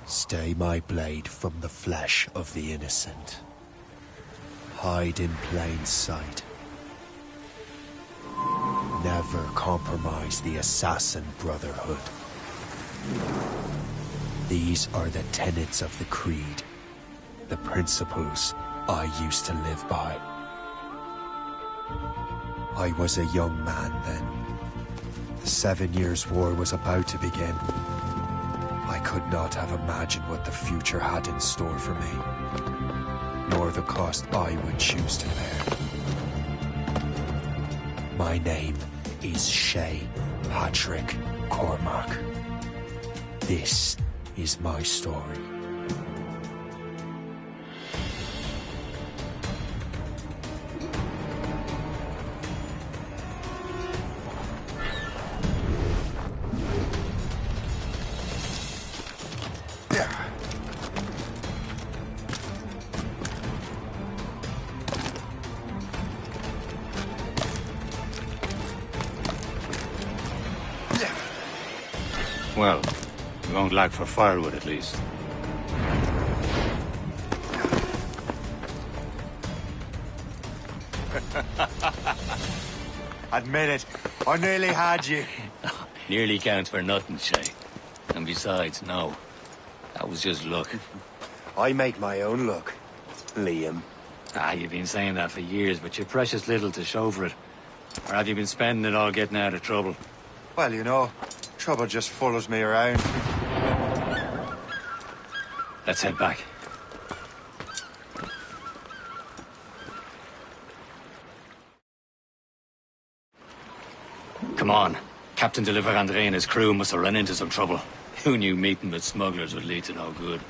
Stay my blade from the flesh of the innocent. Hide in plain sight. Never compromise the Assassin Brotherhood. These are the tenets of the Creed, the principles I used to live by. I was a young man then. The 7 Years' War was about to begin. I could not have imagined what the future had in store for me, nor the cost I would choose to bear. My name is Shay Patrick Cormac. This is my story. Well, we won't lack for firewood at least. Admit it, I nearly had you. Nearly counts for nothing, Shay. And besides, no. That was just luck. I make my own luck, Liam. You've been saying that for years, but you've precious little to show for it. Or have you been spending it all getting out of trouble? Well, you know, trouble just follows me around. Let's head back. Come on. Captain de Andre and his crew must have run into some trouble. Who knew meeting with smugglers would lead to no good?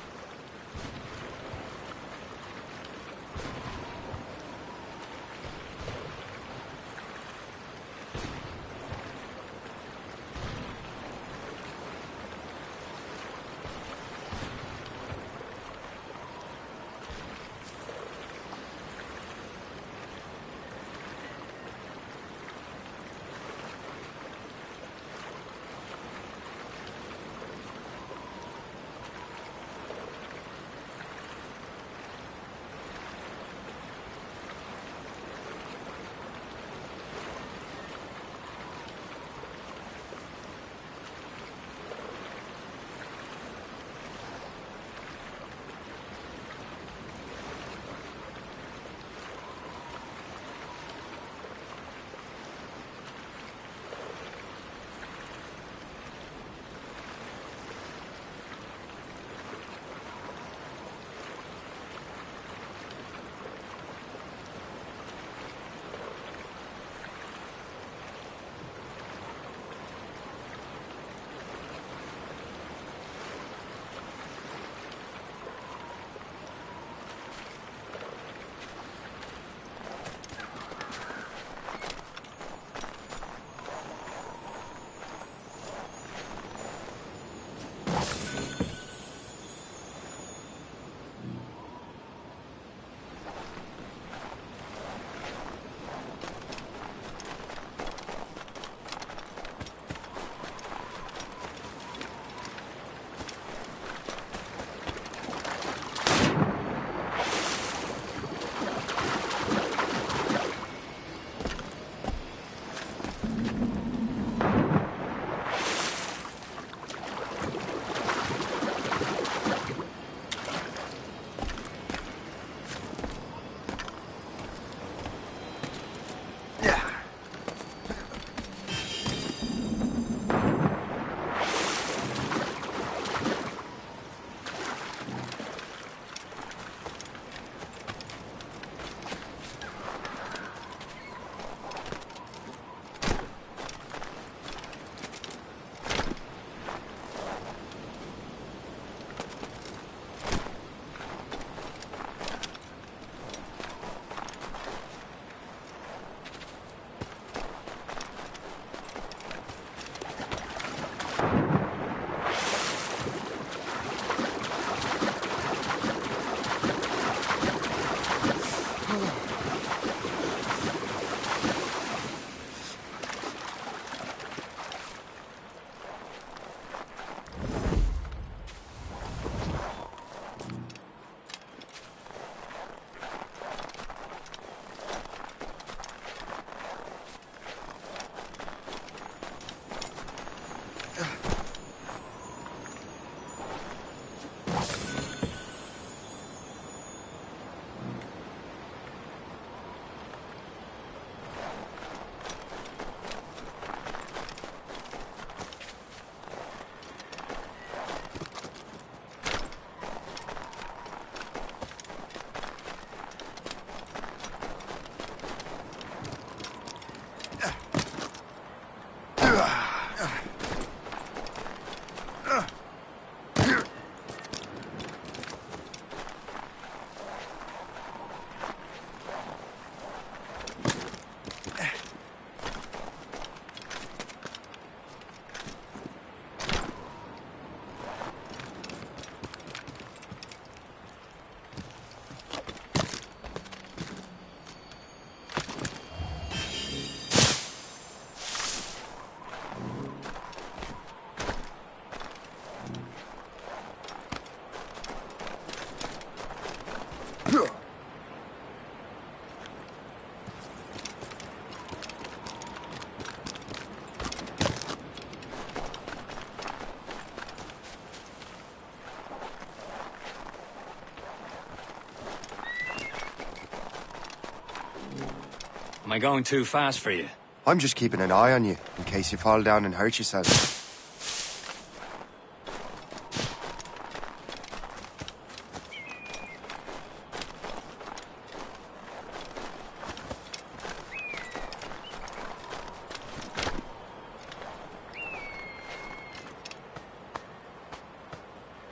Am I going too fast for you? I'm just keeping an eye on you, in case you fall down and hurt yourself.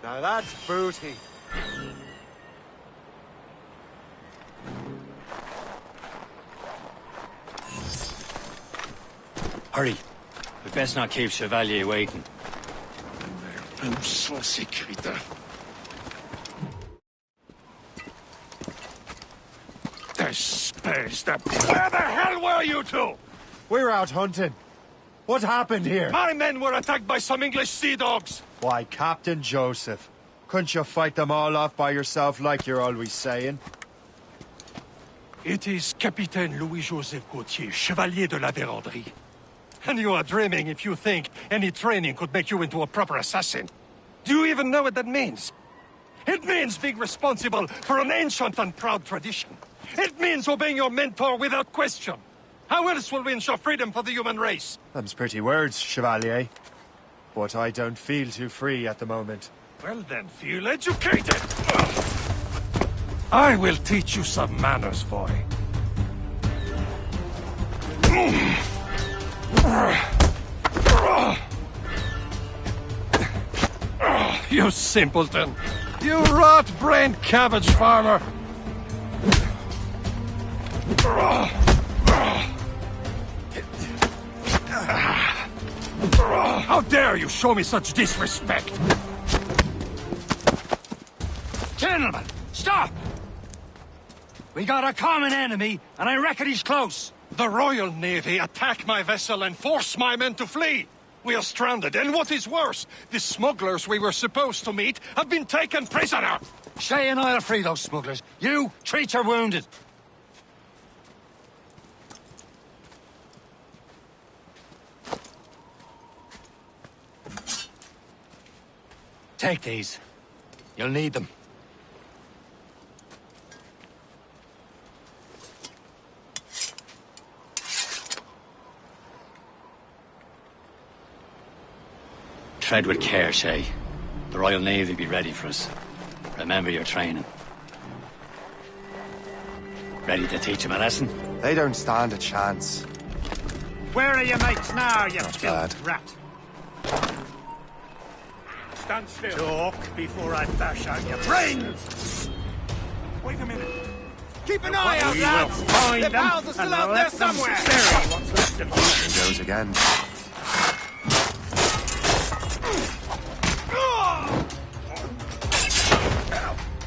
Now that's booty. Hurry. We best not keep Chevalier waiting. Où sont ces crétins? Where the hell were you two? We're out hunting. What happened here? My men were attacked by some English sea dogs. Why, Captain Joseph. Couldn't you fight them all off by yourself like you're always saying? It is Capitaine Louis-Joseph Gauthier, Chevalier de la Vérendrye. And you are dreaming if you think any training could make you into a proper assassin. Do you even know what that means? It means being responsible for an ancient and proud tradition. It means obeying your mentor without question. How else will we ensure freedom for the human race? Them's pretty words, Chevalier. But I don't feel too free at the moment. Well then, feel educated! I will teach you some manners, boy. You simpleton! You rot-brained cabbage farmer! How dare you show me such disrespect? Gentlemen, stop! We got a common enemy, and I reckon he's close. The Royal Navy attack my vessel and force my men to flee. We are stranded, and what is worse, the smugglers we were supposed to meet have been taken prisoner. Shay and I'll free those smugglers. You, treat your wounded. Take these. You'll need them. Tread with care, Shay. The Royal Navy be ready for us. Remember your training. Ready to teach them a lesson? They don't stand a chance. Where are your mates now, you Not filth bad. rat? Stand still. Talk before I bash out your brains! Wait a minute. Keep an eye out, lads! Find the pals are still out there somewhere! Bury what's left of you. There goes again.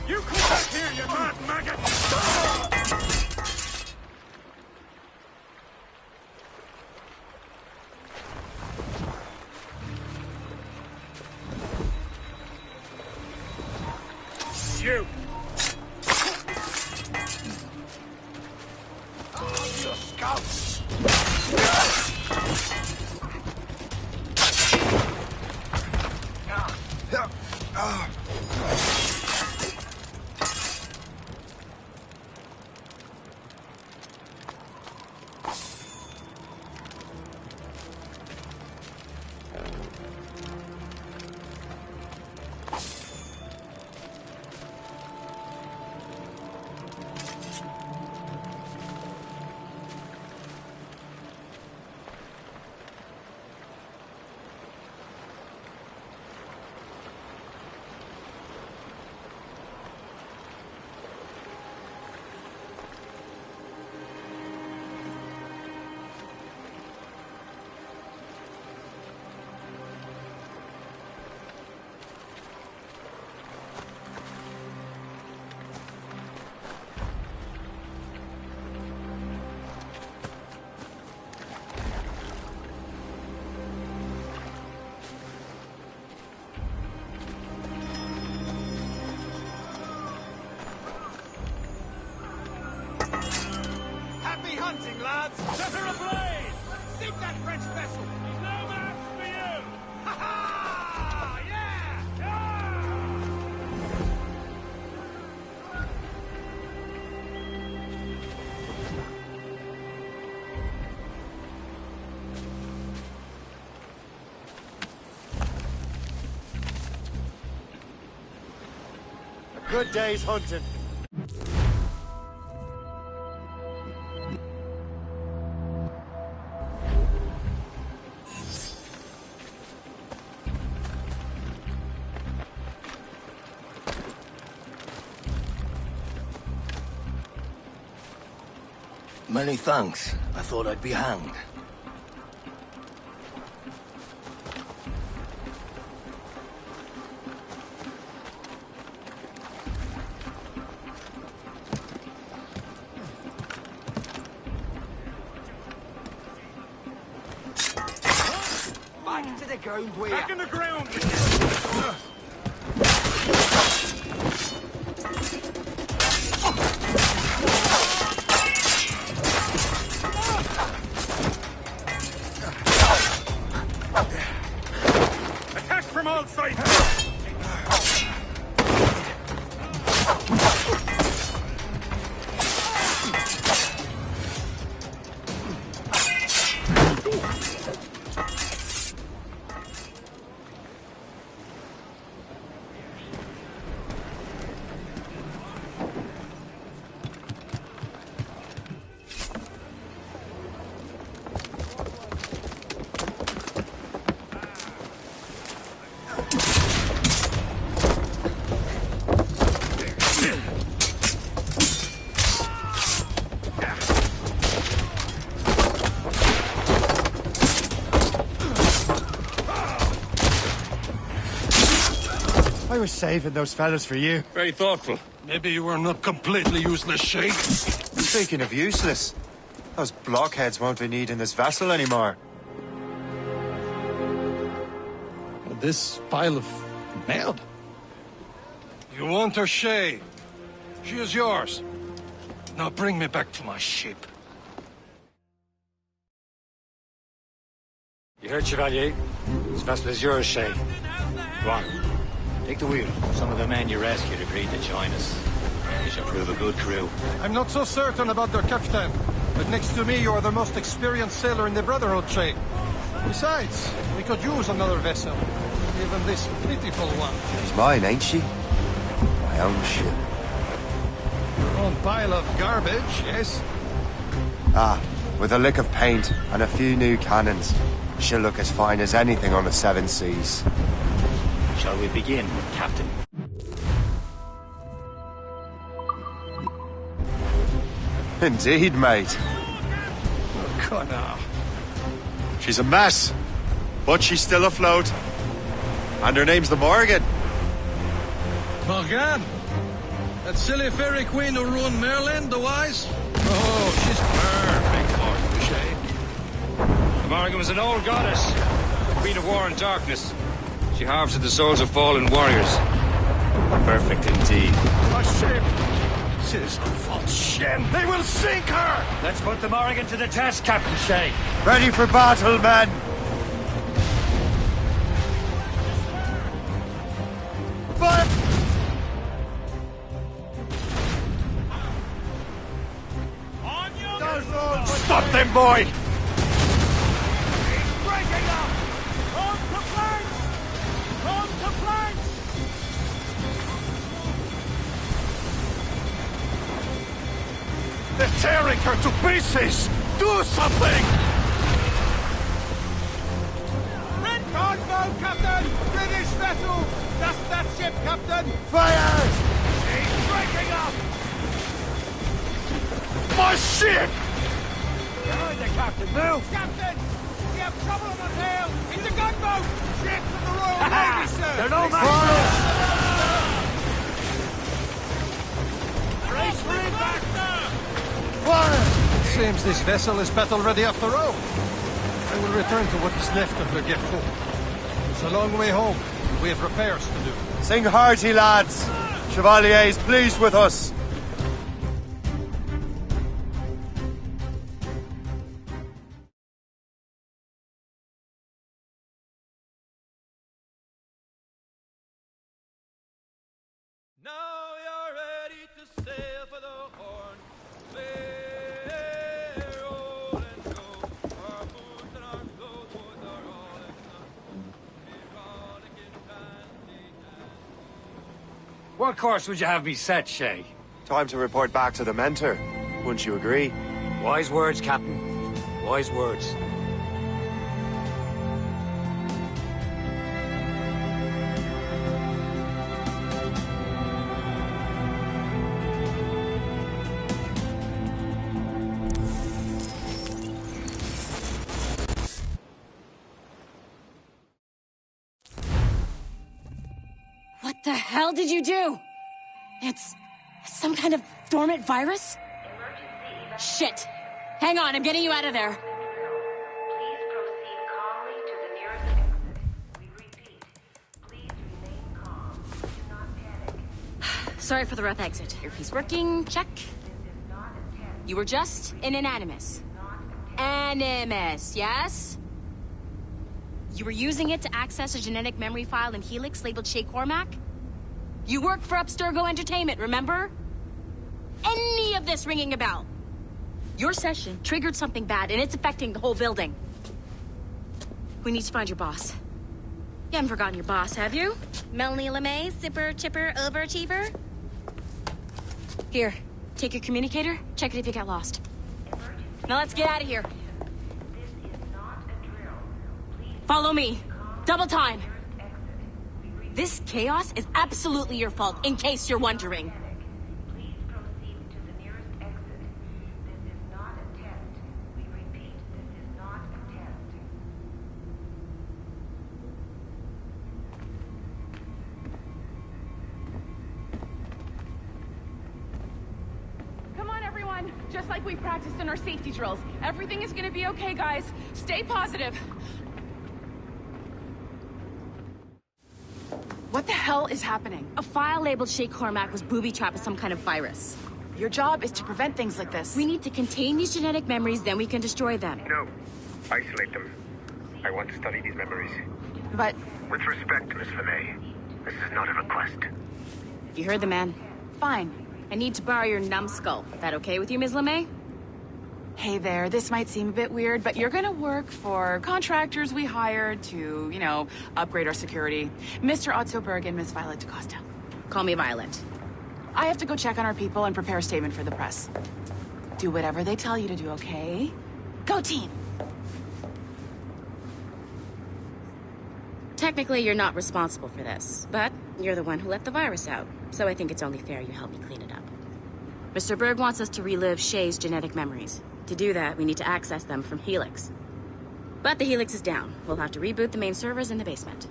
You come back here, you mad maggot! You! You scouts! Happy hunting, lads! Set her ablaze! Sink that French vessel! There's no match for you! Ha ha! Yeah! Yeah! good day's hunting. Many thanks. I thought I'd be hanged. Back to the ground, way. Back in the ground! Attack from all sides! I was saving those fellas for you. Very thoughtful. Maybe you were not completely useless, Shay. Speaking of useless, those blockheads won't be needing this vessel anymore. This pile of mail. You want her, Shay? She is yours. Now bring me back to my ship. You heard, Chevalier? This vessel is yours, Shay. Go on. Take the wheel. Some of the men you rescued agreed to join us. You shall prove a good crew. I'm not so certain about their captain, but next to me you are the most experienced sailor in the Brotherhood, Shay. Besides, we could use another vessel. Even this pitiful one. She's mine, ain't she? My own ship. Your own pile of garbage, yes? Ah, with a lick of paint and a few new cannons. She'll look as fine as anything on the seven seas. Shall we begin, Captain? Indeed, mate. Come now. She's a mess, but she's still afloat. And her name's the Morgan. Morgan? That silly fairy queen who ruined Merlin, the wise? Oh, she's perfect for Shay. The Morgan was an old goddess, queen of war and darkness. She harvested the souls of fallen warriors. Perfect indeed. My ship! She's a false shen. They will sink her! Let's put the Morgan to the test, Captain Shay. Ready for battle, men! Fire! Stop them, boy! Breaking up! On to flanks! On to flanks! They're tearing her to pieces! Do something! Red gunboat, Captain! British vessels! That's that ship, Captain! Fire! She's breaking up! My ship! Behind the Captain, move! Captain! We have trouble on the tail! It's a gunboat! Ship from the Royal Navy, sir! They're no match! Brace for impact! It seems this vessel is battle-ready after all. I will return to what is left of the Gertrude. It's a long way home. We have repairs to do. Sing hearty, lads. Chevalier is pleased with us. Now you're ready to sail for the Horn. Clear, roll and go. Our boots and our clothes are all enough. Ironic and dandy, What course would you have me set, Shay? Time to report back to the mentor. Wouldn't you agree? Wise words, Captain. Wise words. What the hell did you do? It's some kind of dormant virus? Shit! Hang on, I'm getting you out of there. Please proceed calmly to the nearest exit. We repeat, please remain calm. Do not panic. Sorry for the rough exit. Earpiece working, check. This is not a test. You were just in an animus. Animus, yes? You were using it to access a genetic memory file in Helix labeled Shay Cormac? You worked for Abstergo Entertainment, remember? Any of this ringing a bell? Your session triggered something bad, and it's affecting the whole building. We need to find your boss. You haven't forgotten your boss, have you? Melanie LeMay, zipper, chipper, overachiever? Here, take your communicator, check it if you got lost. Now let's get out of here. This is not a drill. Please Follow me. Double time. nearest exit. We repeat, This chaos is absolutely your fault, in case you're wondering. please proceed to the nearest exit. This is not a test. We repeat, this is not a test. Come on, everyone. Just like we practiced in our safety drills. Everything is gonna be okay, guys. Stay positive. What the hell is happening? A file labeled Shay Cormac was booby-trapped with some kind of virus. Your job is to prevent things like this. We need to contain these genetic memories, then we can destroy them. No. Isolate them. I want to study these memories. But With respect, Miss LeMay, this is not a request. You heard the man. fine. I need to borrow your numbskull. That okay with you, Ms. LeMay? Hey there, this might seem a bit weird, but you're gonna work for contractors we hired to, upgrade our security. Mr. Otto Berg and Miss Violet DaCosta. Call me Violet. I have to go check on our people and prepare a statement for the press. Do whatever they tell you to do, okay? Go team! Technically, you're not responsible for this, but you're the one who let the virus out, so I think it's only fair you help me clean it up. Mr. Berg wants us to relive Shay's genetic memories. To do that, we need to access them from Helix. But the Helix is down. We'll have to reboot the main servers in the basement.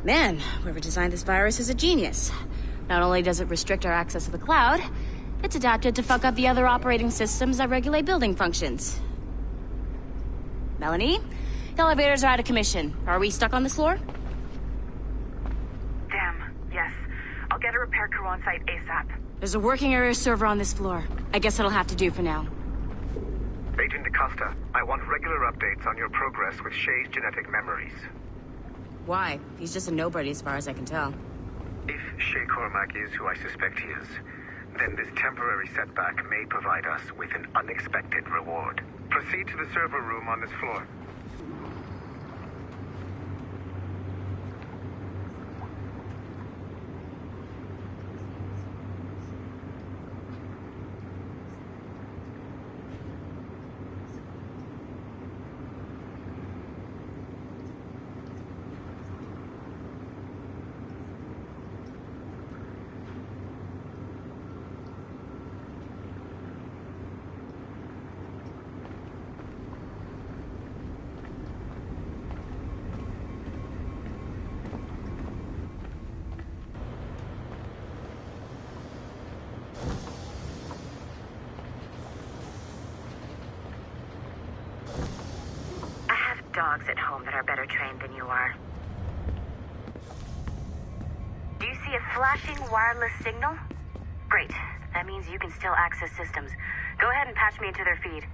Man, whoever designed this virus is a genius. Not only does it restrict our access to the cloud, it's adapted to fuck up the other operating systems that regulate building functions. Melanie? The elevators are out of commission. Are we stuck on this floor? Damn, yes. I'll get a repair crew on site ASAP. There's a working area server on this floor. I guess it'll have to do for now. Agent DaCosta, I want regular updates on your progress with Shay's genetic memories. Why? He's just a nobody as far as I can tell. If Shay Cormac is who I suspect he is, then this temporary setback may provide us with an unexpected reward. Proceed to the server room on this floor. Dogs at home that are better trained than you are. Do you see a flashing wireless signal? Great. That means you can still access systems. Go ahead and patch me into their feed.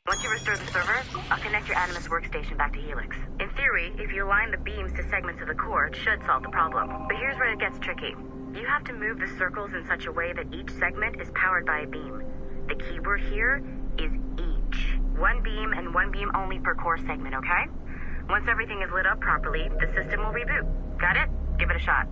Once you restore the server, I'll connect your Animus workstation back to Helix. In theory, if you align the beams to segments of the core, it should solve the problem. But here's where it gets tricky. You have to move the circles in such a way that each segment is powered by a beam. The keyword here is each. One beam and one beam only per core segment, okay? Once everything is lit up properly, the system will reboot. Got it? Give it a shot.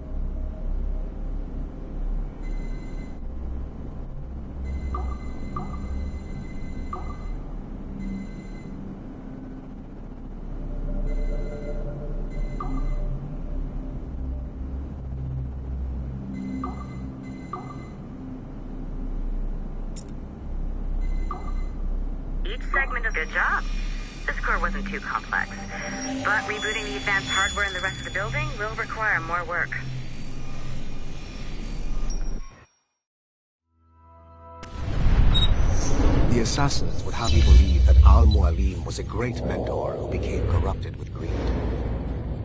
Good job. This core wasn't too complex, but rebooting the advanced hardware in the rest of the building will require more work. The assassins would have you believe that Al-Mualim was a great mentor who became corrupted with greed,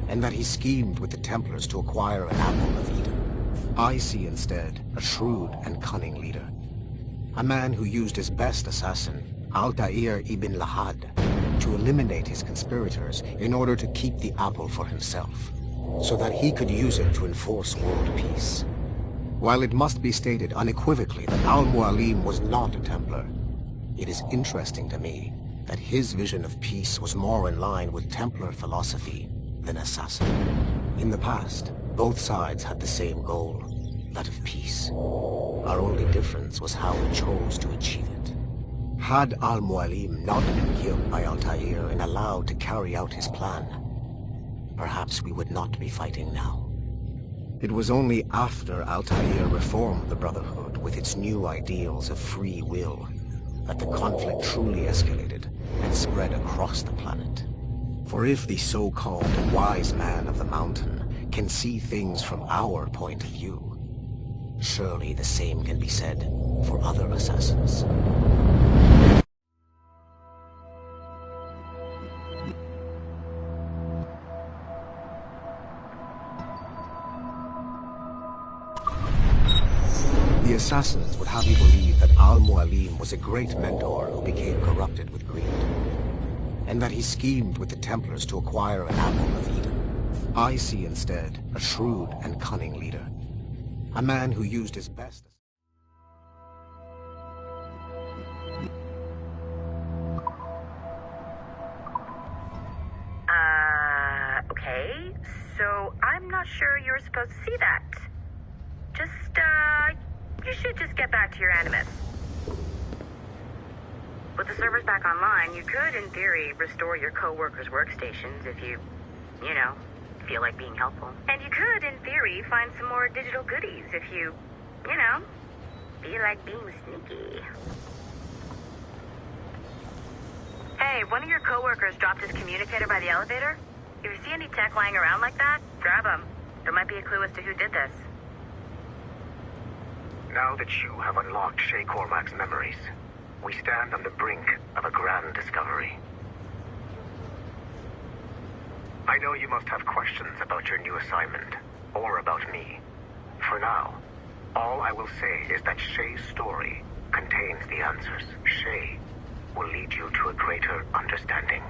and that he schemed with the Templars to acquire an apple of Eden. I see instead a shrewd and cunning leader, a man who used his best assassin, Altair ibn Lahad, to eliminate his conspirators in order to keep the apple for himself, so that he could use it to enforce world peace. While it must be stated unequivocally that Al-Mualim was not a Templar, it is interesting to me that his vision of peace was more in line with Templar philosophy than assassin. In the past, both sides had the same goal, that of peace. Our only difference was how we chose to achieve it. Had Al-Mualim not been killed by Altair and allowed to carry out his plan, perhaps we would not be fighting now. It was only after Altair reformed the Brotherhood with its new ideals of free will that the conflict truly escalated and spread across the planet. For if the so-called wise man of the mountain can see things from our point of view, surely the same can be said for other assassins. The assassins would have you believe that Al-Mualim was a great mentor who became corrupted with greed, and that he schemed with the Templars to acquire an apple of Eden. I see instead a shrewd and cunning leader, a man who used his best. Okay, so I'm not sure you're supposed to see that. You should just get back to your Animus. With the servers back online, you could, in theory, restore your co-workers' workstations if you feel like being helpful. And you could, in theory, find some more digital goodies if you feel like being sneaky. Hey, one of your co-workers dropped his communicator by the elevator. If you see any tech lying around like that, grab them. There might be a clue as to who did this. Now that you have unlocked Shay Cormac's memories, we stand on the brink of a grand discovery. I know you must have questions about your new assignment, or about me. For now, all I will say is that Shay's story contains the answers. Shay will lead you to a greater understanding.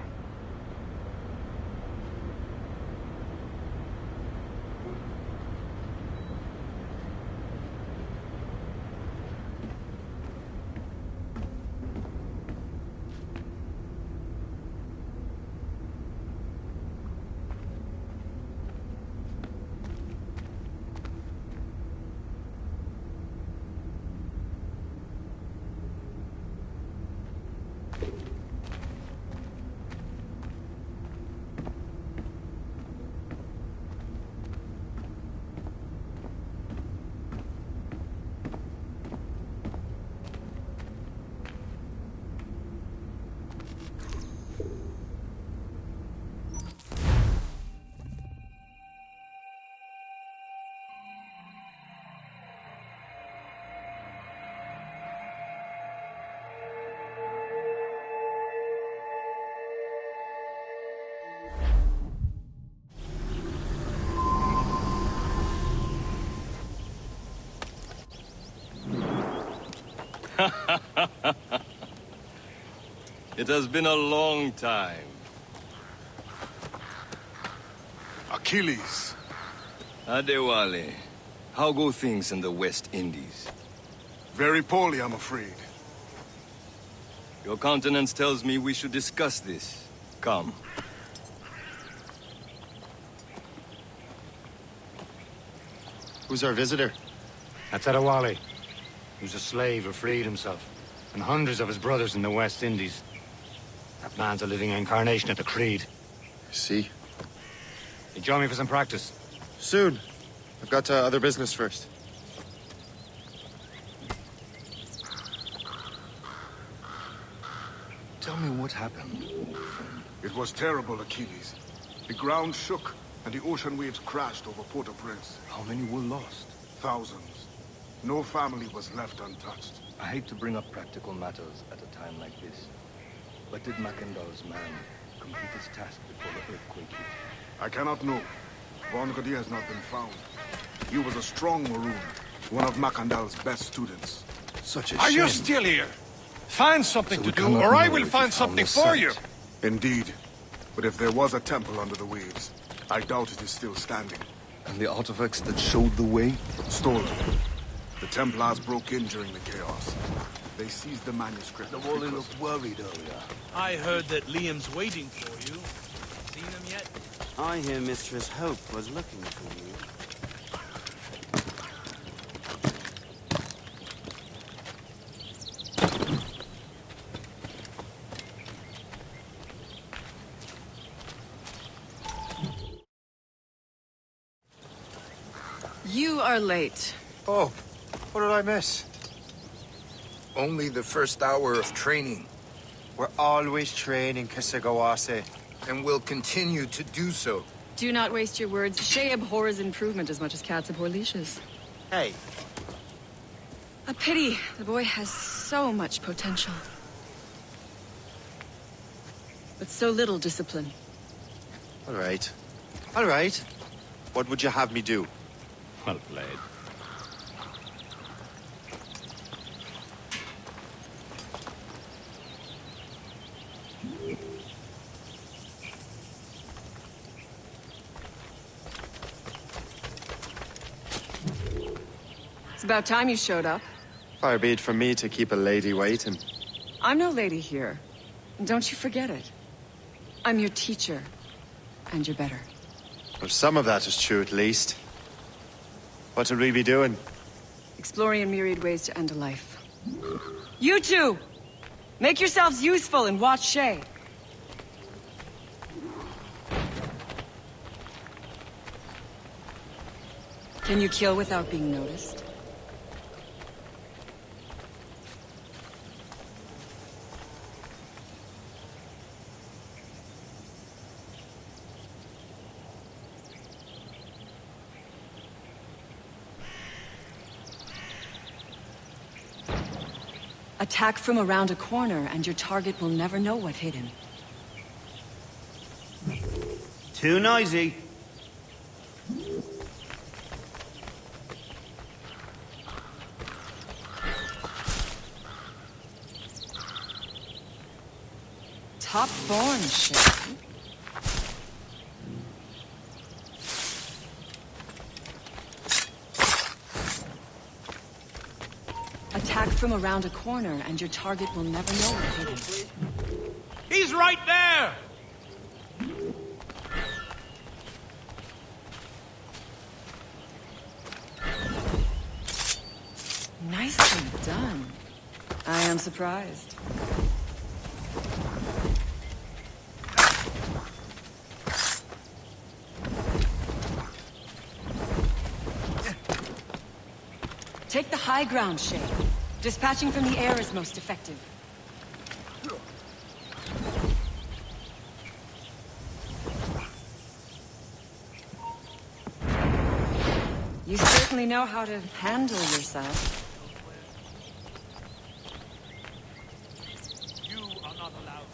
It has been a long time. Achilles. Adewale, How go things in the West Indies? Very poorly, I'm afraid. Your countenance tells me we should discuss this. Come. Who's our visitor? That's Adewale. He was a slave who freed himself, and hundreds of his brothers in the West Indies. That man's a living incarnation of the Creed. I see. You join me for some practice? Soon. I've got other business first. Tell me what happened. It was terrible, Achilles. The ground shook, and the ocean waves crashed over Port-au-Prince. How many were lost? Thousands. No family was left untouched. I hate to bring up practical matters at a time like this. But did Macandal's man complete his task before the earthquake hit? I cannot know. Von Godi has not been found. He was a strong Maroon, one of Macandal's best students. Such a Are shame. you still here? Find something So to we do, cannot or I know will if find we found something the for site. you. Indeed. But if there was a temple under the waves, I doubt it is still standing. And the artifacts that showed the way? Stolen. The Templars broke in during the chaos. They seized the manuscript. The Wally looked worried earlier. I heard that Liam's waiting for you. Seen him yet? I hear Mistress Hope was looking for you. You are late. Oh, what did I miss? Only the first hour of training. We're always training, Kisagawase. And will continue to do so. Do not waste your words. Shay abhors improvement as much as cats abhor leashes. Hey. A pity. The boy has so much potential. But so little discipline. All right. All right. What would you have me do? Well played. It's about time you showed up. Far be it from me to keep a lady waiting. I'm no lady here. And don't you forget it. I'm your teacher. And you're better. Well, some of that is true, at least. What would we be doing? Exploring a myriad ways to end a life. You two! Make yourselves useful and watch Shay. Can you kill without being noticed? Attack from around a corner, and your target will never know what hit him. Too noisy. Top form, Shay. Attack from around a corner, and your target will never know what hit him. He's right there! Nicely done. I am surprised. Take the high ground, Shay. Dispatching from the air is most effective. You certainly know how to handle yourself. You are not allowed.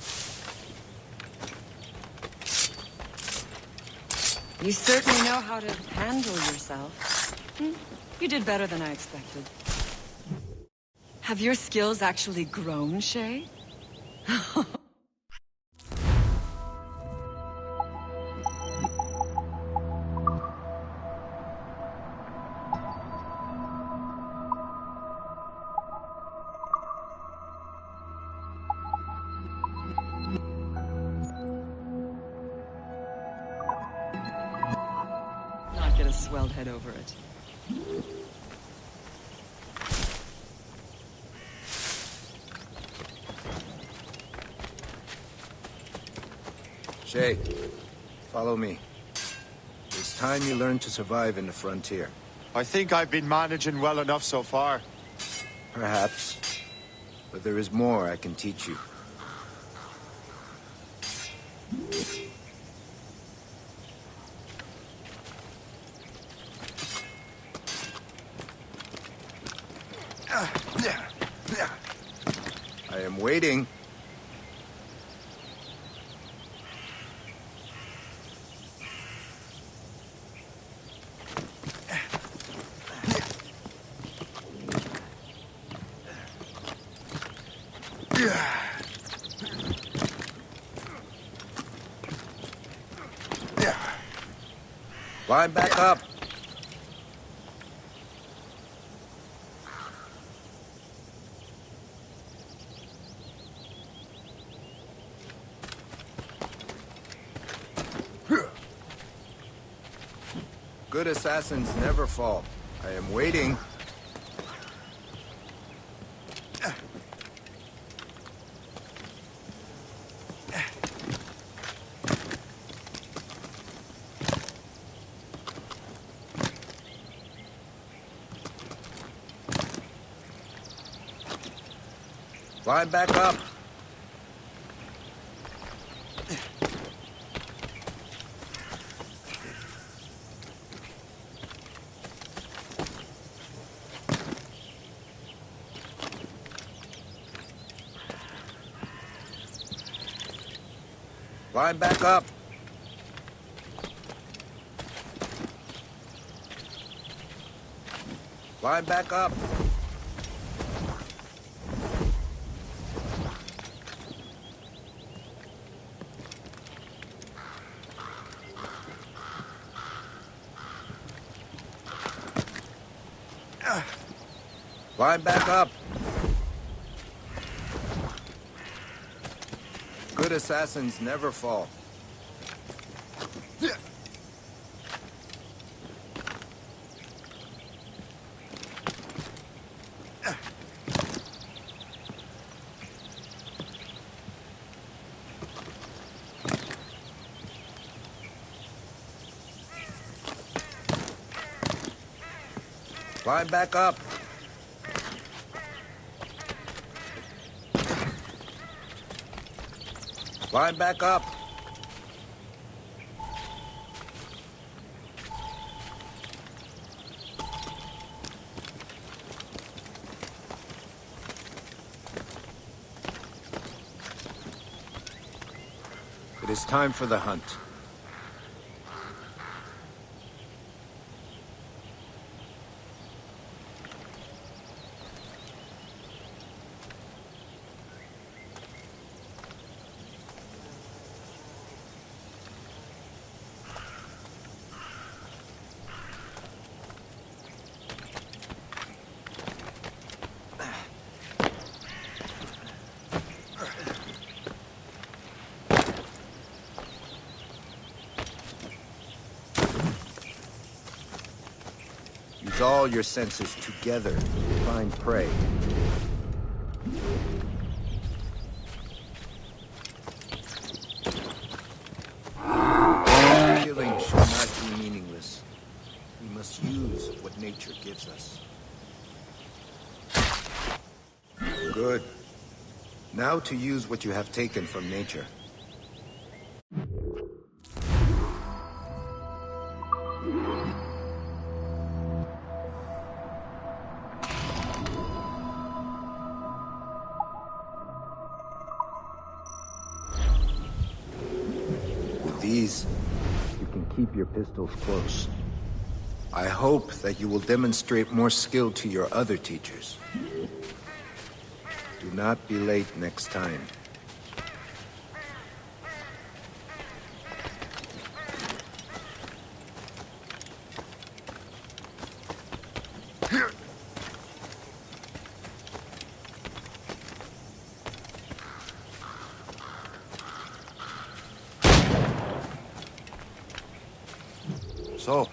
You certainly know how to handle yourself. You did better than I expected. Have your skills actually grown, Shay? swelled head over it. Shay, follow me. It's time you learn to survive in the frontier. I think I've been managing well enough so far. Perhaps. But there is more I can teach you. I am waiting. Climb back up. Good assassins never fall. I am waiting. Climb back up. Climb back up. Climb back up. Climb back up. Good assassins never fall. Climb back up. Climb back up. It is time for the hunt. Use all your senses together to find prey. Killing should not be meaningless. We must use what nature gives us. Good. Now to use what you have taken from nature. These, you can keep your pistols close. I hope that you will demonstrate more skill to your other teachers. Do not be late next time. So,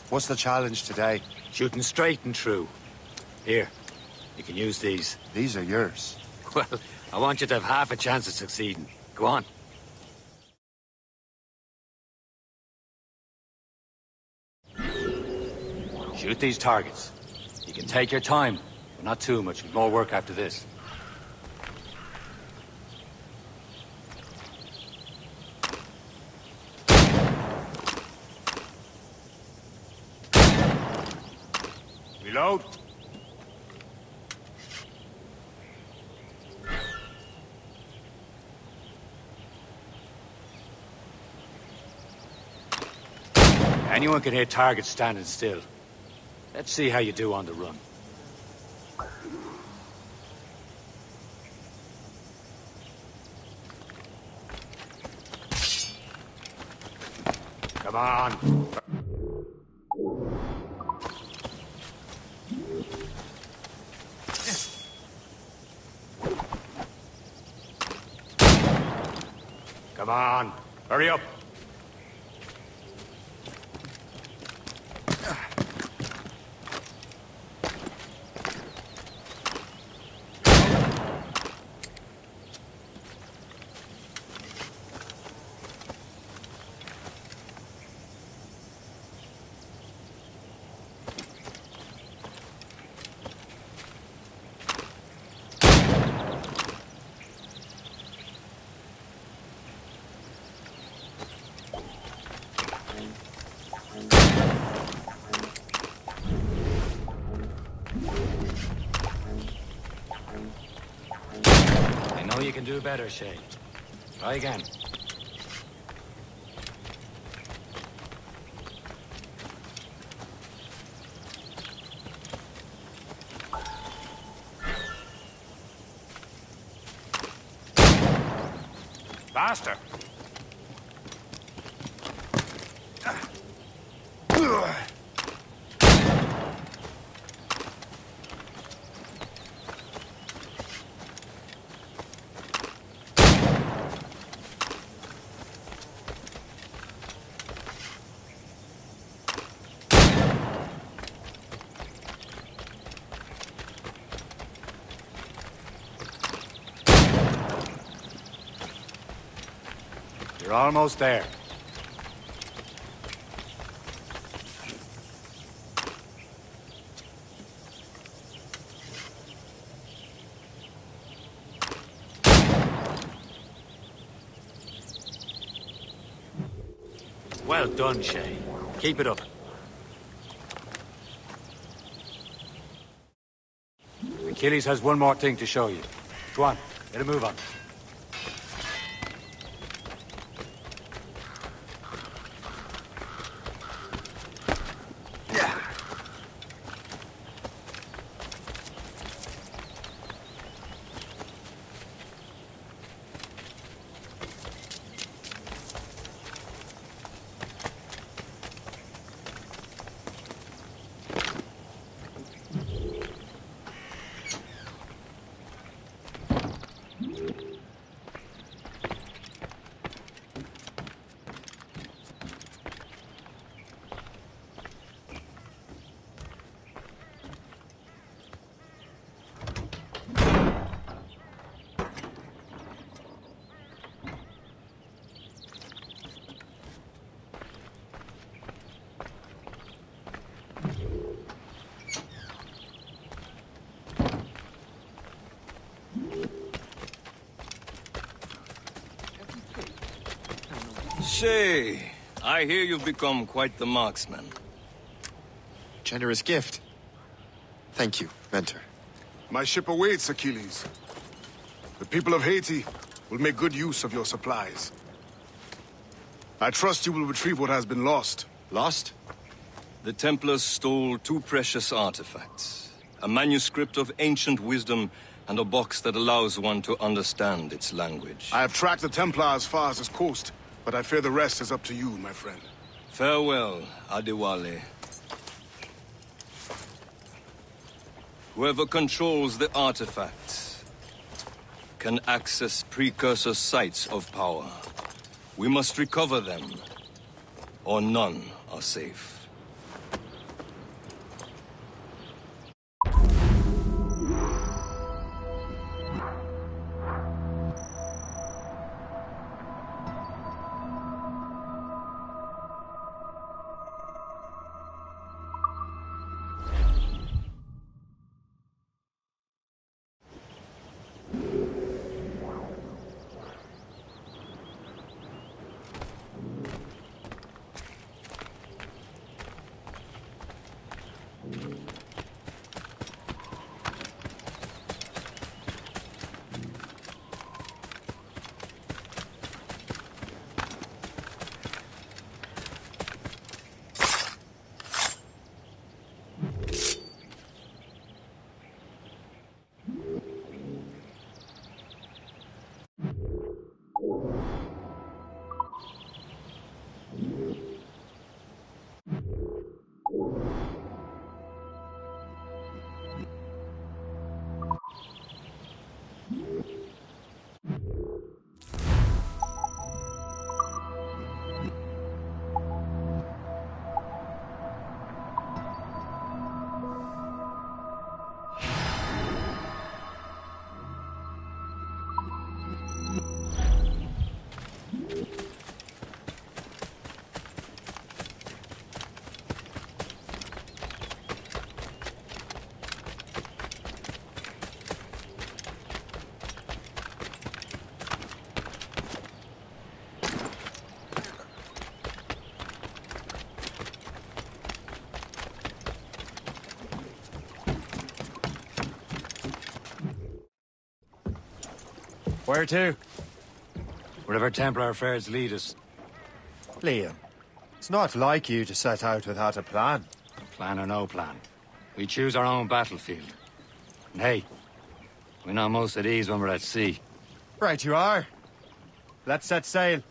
What's the challenge today? Shooting straight and true. Here, you can use these. These are yours. Well, I want you to have half a chance of succeeding. Go on. Shoot these targets. You can take your time, but not too much. We've more work after this. Reload. Anyone can hit targets standing still. Let's see how you do on the run. Come on. Come on. Hurry up. I know you can do better, Shay. Try again. Faster! You're almost there. Well done, Shay. Keep it up. Achilles has one more thing to show you. Go on, get a move on. Shay, I hear you've become quite the marksman. Generous gift. Thank you, Mentor. My ship awaits, Achilles. The people of Haiti will make good use of your supplies. I trust you will retrieve what has been lost. Lost? The Templars stole 2 precious artifacts. A manuscript of ancient wisdom and a box that allows one to understand its language. I have tracked the Templar as far as this coast, but I fear the rest is up to you, my friend. Farewell, Adewale. Whoever controls the artifacts can access precursor sites of power. We must recover them, or none are safe. Where to? Wherever Templar affairs lead us. Liam, it's not like you to set out without a plan. Plan or no plan. We choose our own battlefield. And hey, we're not most at ease when we're at sea. Right you are. Let's set sail.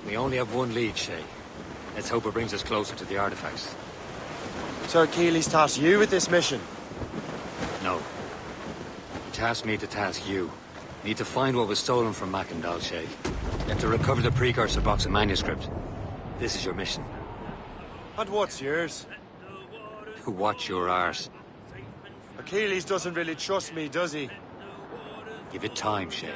We only have one lead, Shay. Let's hope it brings us closer to the artifacts. So Achilles tasked you with this mission? No. He tasked me to task you. Need to find what was stolen from Mackandal, Shay. You have to recover the precursor box of manuscript. This is your mission. And what's yours? To watch your arse. Achilles doesn't really trust me, does he? Give it time, Shay.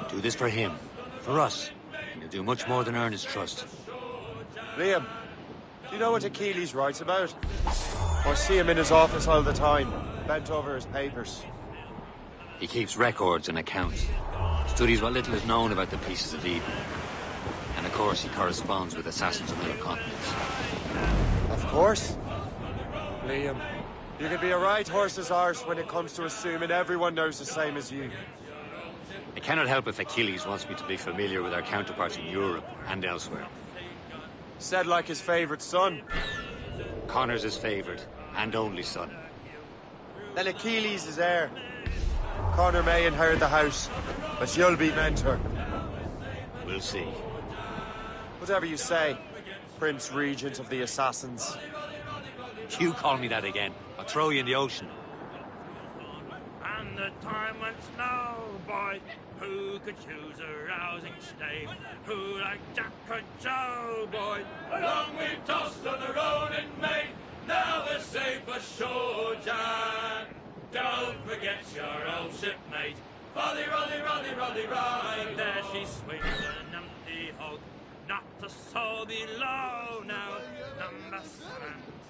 Do this for him. For us. And you'll do much more than earn his trust. Liam, do you know what Achilles writes about? I see him in his office all the time, bent over his papers. He keeps records and accounts. Studies what little is known about the pieces of Eden. And of course, he corresponds with assassins on other continents. Of course. Liam, you can be a right horse's arse when it comes to assuming everyone knows the same as you. I cannot help if Achilles wants me to be familiar with our counterparts in Europe and elsewhere. Said like his favorite son. Connor's his favorite, and only son. Then Achilles is heir. Connor may inherit the house, but you'll be mentor. We'll see. Whatever you say, Prince Regent of the Assassins. You call me that again, I'll throw you in the ocean. And the time went snow, boy. Who could choose a rousing stave? Who like Jack or Joe, boy? Along we tossed on the rolling main. Now we're safe ashore, Jan. Don't forget your old shipmate. Rolly, rolly, rolly, rolly, rolly. There she swings an empty hulk. Not a soul below now. Number 7,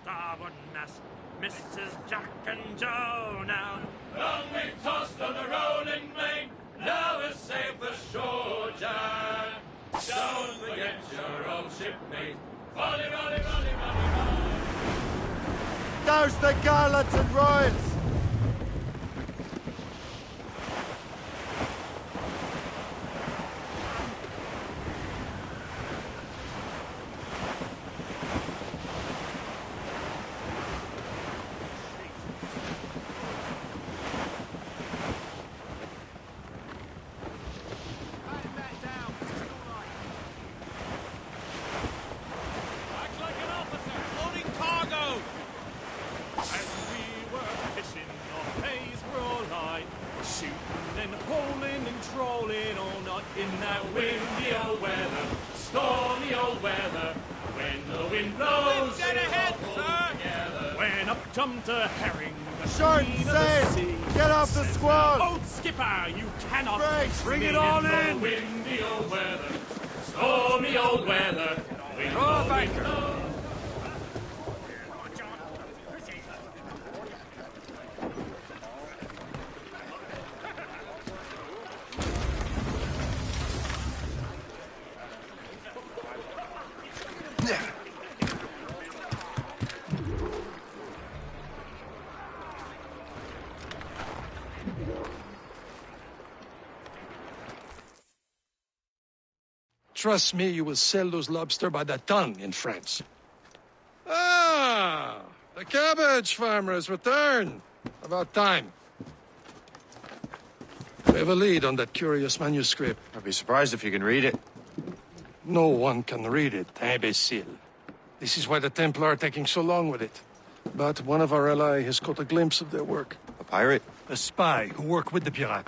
starboard mast. Mrs. Jack and Joe now. Long we tossed on the rolling main. Now we're safe ashore, Jack. Don't forget your old shipmate. Rolly, rolly, rolly, rolly, rolly. Douse the gallants and royals! Jump to herring, the short queen sail! Of the sea. Get off the squall! Old skipper, you cannot Brace! Bring it all in! Windy old weather, stormy old weather. Draw banker! Trust me, you will sell those lobster by the ton in France. Ah, the cabbage farmer has returned. About time. We have a lead on that curious manuscript. I'd be surprised if you can read it. No one can read it, imbecile. This is why the Templar are taking so long with it. But one of our allies has caught a glimpse of their work. A pirate? A spy who worked with the pirate.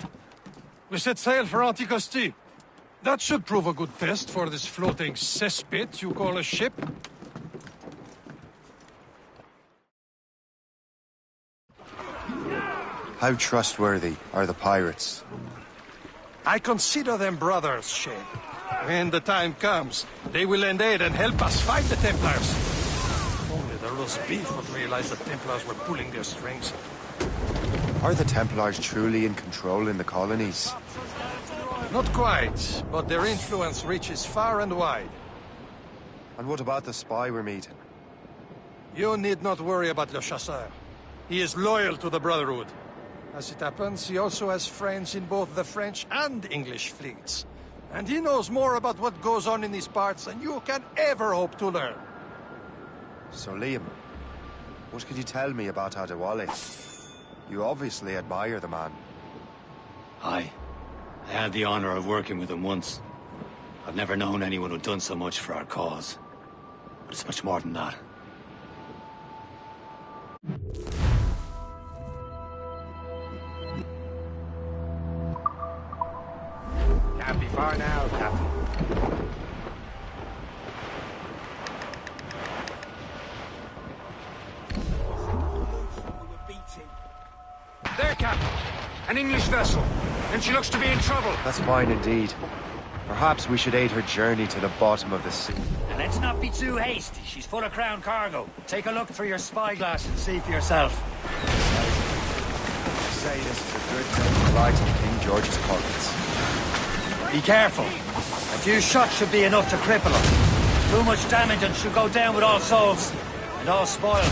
We set sail for Anticosti. That should prove a good test for this floating cesspit you call a ship. How trustworthy are the pirates? I consider them brothers, Shay. When the time comes, they will lend aid and help us fight the Templars. Only the roast beef would realize the Templars were pulling their strings. Are the Templars truly in control in the colonies? Not quite, but their influence reaches far and wide. And what about the spy we're meeting? You need not worry about Le Chasseur. He is loyal to the Brotherhood. As it happens, he also has friends in both the French and English fleets. And he knows more about what goes on in these parts than you can ever hope to learn. So, Liam, what could you tell me about Adewale? You obviously admire the man. Aye. I had the honor of working with him once. I've never known anyone who'd done so much for our cause. But it's much more than that. Can't be far now, Captain. There, Captain. An English vessel. And she looks to be in trouble. That's fine indeed. Perhaps we should aid her journey to the bottom of the sea. And let's not be too hasty. She's full of crown cargo. Take a look through your spyglass and see for yourself. Say this is a good thing to light in King George's pockets. Be careful. A few shots should be enough to cripple her. Too much damage and she'll go down with all souls. And all spoiled.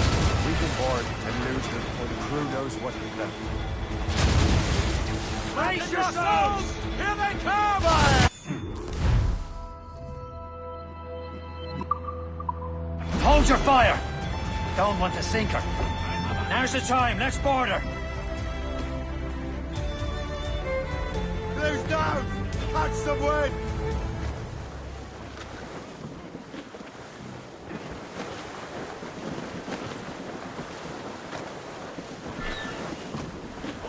We've been bored and looted before the crew knows what we've done. Brace yourselves! Here they come! Hold your fire! Don't want to sink her. Now's the time. Let's board her. Blue's down! Catch some wind!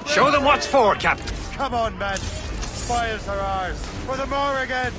Show them what's for, Captain. Come on, men. Spoils are ours. For the more again.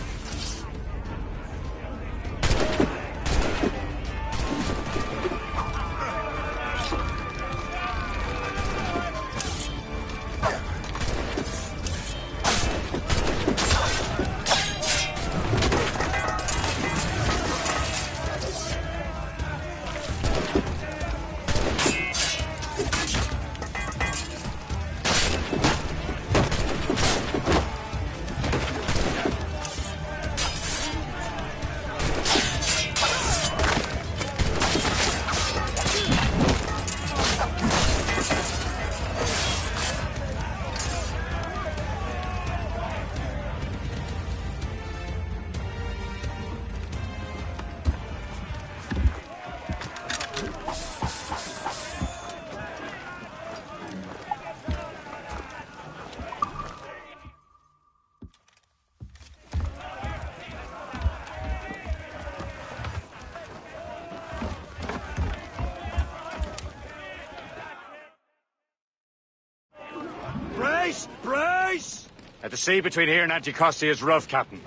Brace! The sea between here and Anticosti is rough, Captain.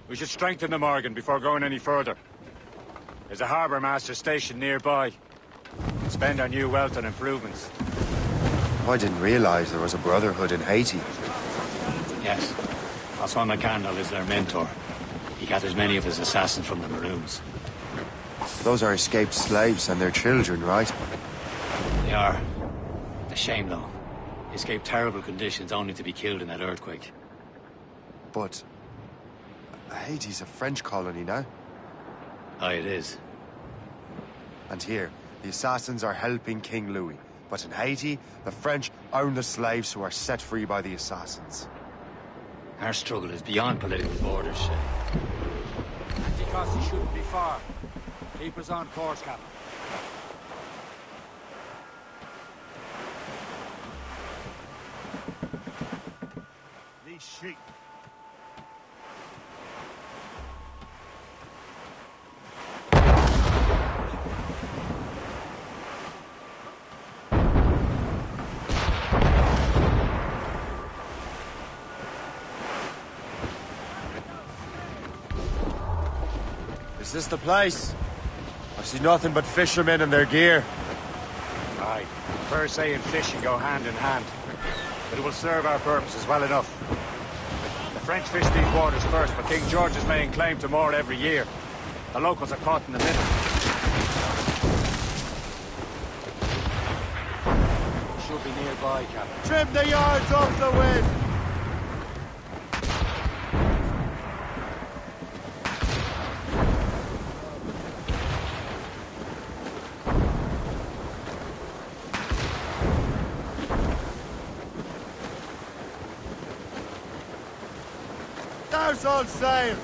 We should strengthen the Morgan before going any further. There's a harbour master stationed nearby. We'll spend our new wealth on improvements. I didn't realize there was a brotherhood in Haiti. Yes. Francois McCandle is their mentor. He gathers many of his assassins from the Maroons. Those are escaped slaves and their children, right? They are. A shame, though. They escaped terrible conditions only to be killed in that earthquake. But Haiti's a French colony now. Aye, it is. And here, the assassins are helping King Louis. But in Haiti, the French own the slaves who are set free by the assassins. Our struggle is beyond political borders, Shay. Anticosti shouldn't be far. Keep us on course, Captain. These sheep. Is this the place? I see nothing but fishermen and their gear. Aye. Per se and fishing go hand in hand. But it will serve our purposes well enough. The French fish these waters first, but King George is laying claim to more every year. The locals are caught in the middle. by, Captain. Trim the yards off the wind! There's all sail!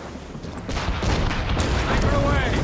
Anchor away!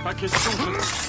Pas question de...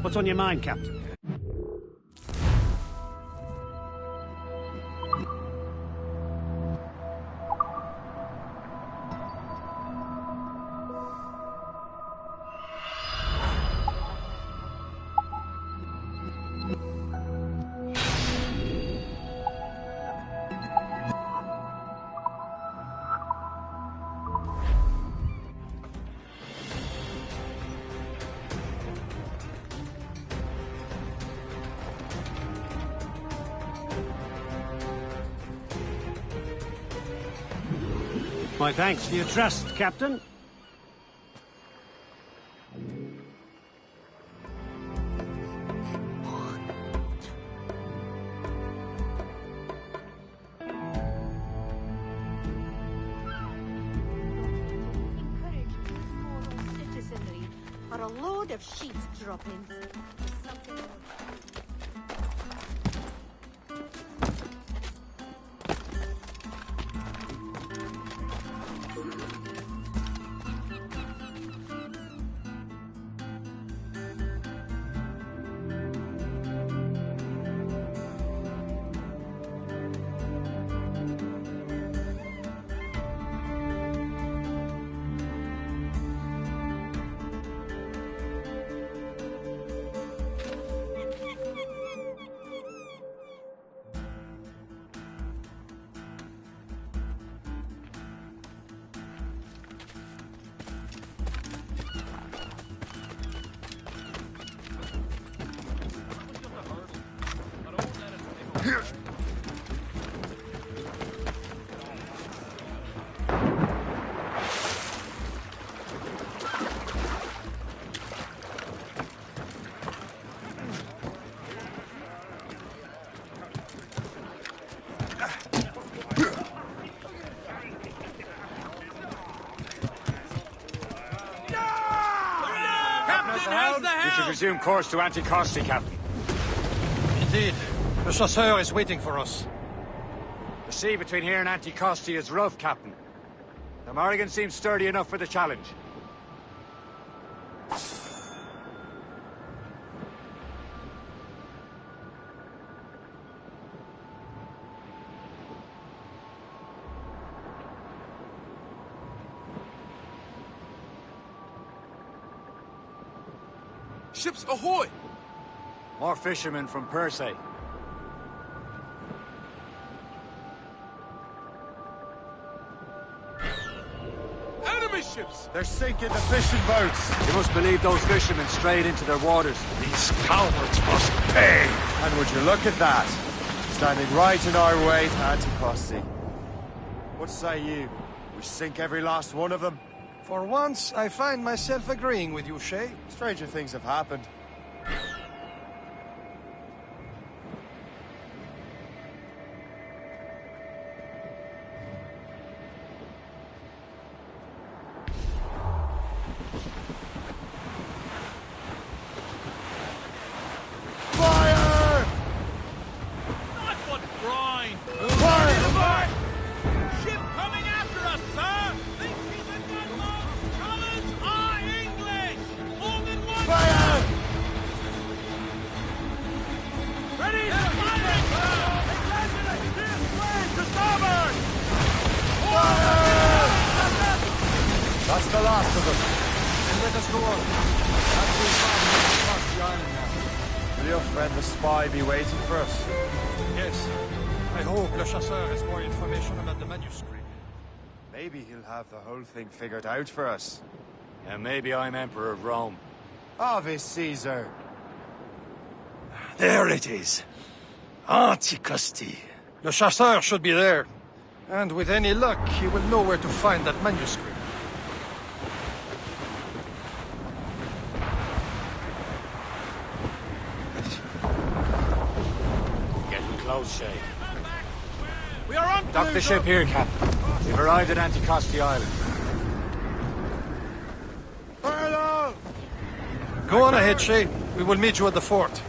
What's on your mind, Captain? My thanks for your trust, Captain. Or a load of sheets droppings. We should resume course to Anticosti, Captain. Indeed. The chasseur is waiting for us. The sea between here and Anticosti is rough, Captain. The Morrigan seems sturdy enough for the challenge. Ships ahoy! More fishermen from Persay. Enemy ships! They're sinking the fishing boats. You must believe those fishermen strayed into their waters. These cowards must pay! And would you look at that? Standing right in our way to Anticosti. What say you? We sink every last one of them? For once, I find myself agreeing with you, Shay. Stranger things have happened. Fire! Not but brine! Fire! Ship coming after us, sir! Think he's a gunboat? Colors are English! More than one! Fire! Ready to fire! Steer straight to starboard! Fire! That's the last of them. And let us go on. That's too far across the island now. Will your friend the spy be waiting for us? Yes. I hope Le Chasseur has more information about the manuscript. Maybe he'll have the whole thing figured out for us. And maybe I'm Emperor of Rome. Ave Caesar. There it is. Anticosti. Le Chasseur should be there. And with any luck, he will know where to find that manuscript. Getting close, Shay. We are on Dock the ship here, Captain. We've arrived at Anticosti Island. Fire! Go on ahead, Shay. We will meet you at the fort.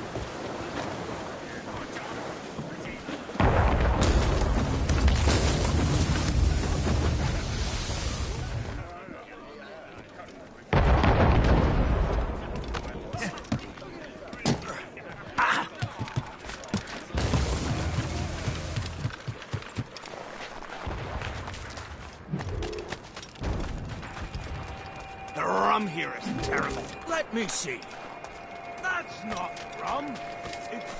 The rum here is terrible. Let me see. That's not rum. It's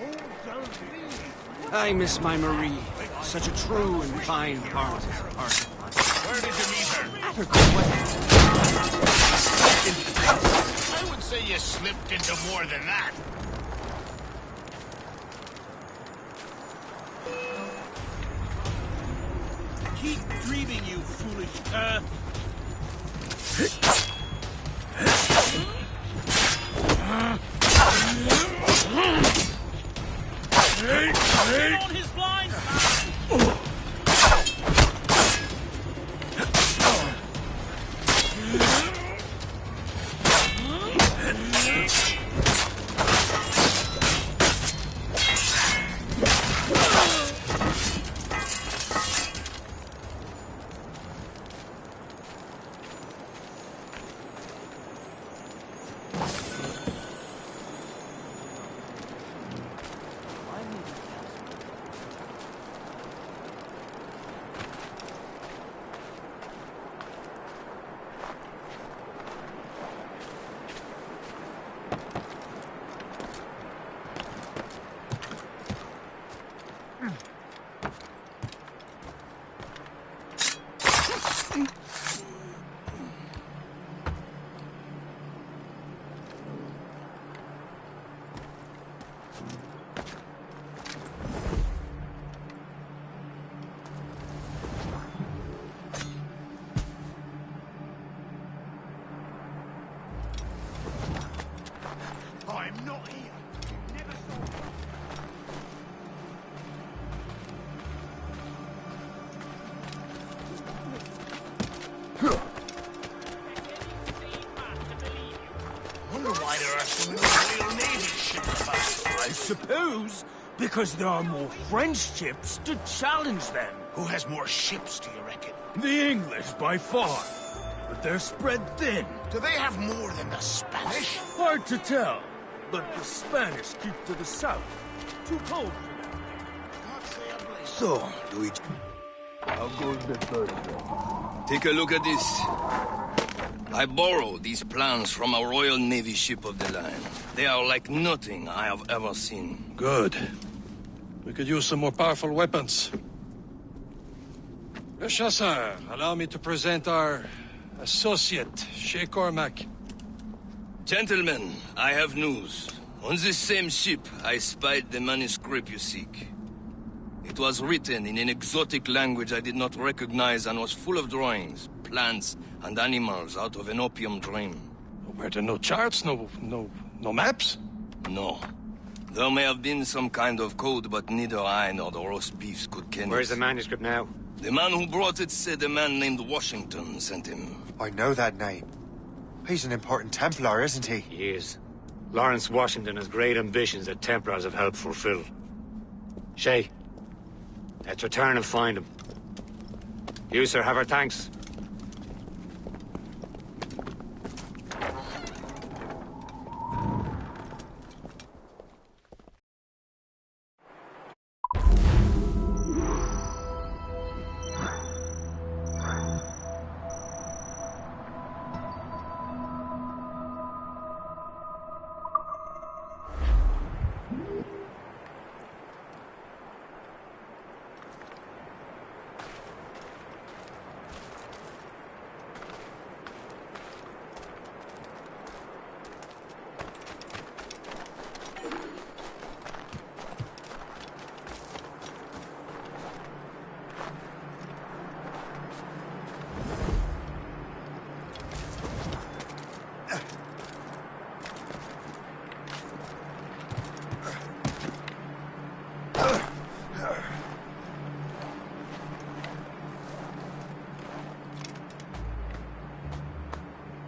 old Delvine. I miss my Marie. Such a true and fine heart. Where did you meet her? At her quest. I would say you slipped into more than that. Keep retrieving, you foolish cur. On his blind side! I'm not here. Never wonder why there are so many Royal Navy ships about. I suppose because there are more French ships to challenge them. Who has more ships, do you reckon? The English, by far. But they're spread thin. Do they have more than the Spanish? Hard to tell. But the Spanish keep to the south. Too cold for them. So, Luigi. How goes the first one? Take a look at this. I borrowed these plans from a Royal Navy ship of the line. They are like nothing I have ever seen. Good. We could use some more powerful weapons. Le Chasseur, allow me to present our associate, Shay Cormac. Gentlemen, I have news. On this same ship, I spied the manuscript you seek. It was written in an exotic language I did not recognize and was full of drawings, plants, and animals out of an opium dream. Were there no charts, no maps? No. There may have been some kind of code, but neither I nor the roast beefs could ken it. Where's the manuscript now? The man who brought it said a man named Washington sent him. I know that name. He's an important Templar, isn't he? He is. Lawrence Washington has great ambitions that Templars have helped fulfill. Shay, let's return and find him. You, sir, have our thanks.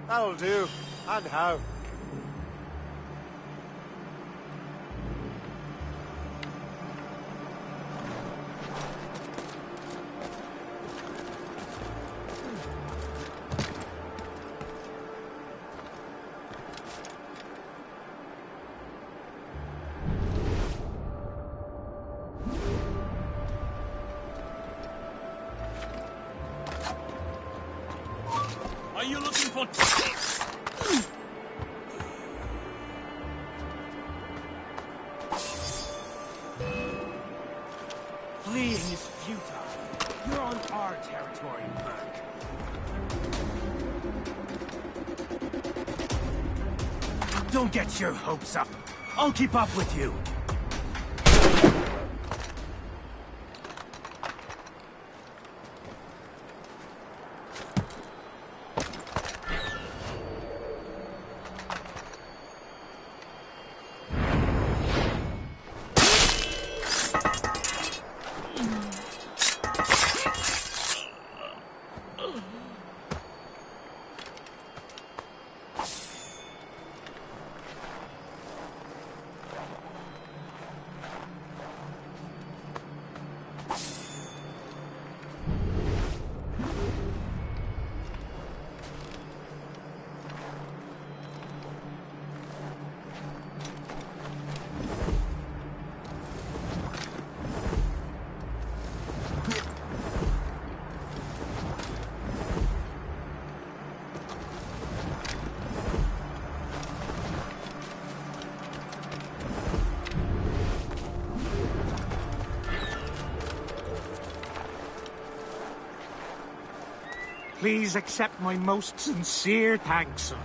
That'll do. And how? Are you looking for... Fleeing is futile. You're on our territory, Merc. Don't get your hopes up. I'll keep up with you. Please accept my most sincere thanks, son.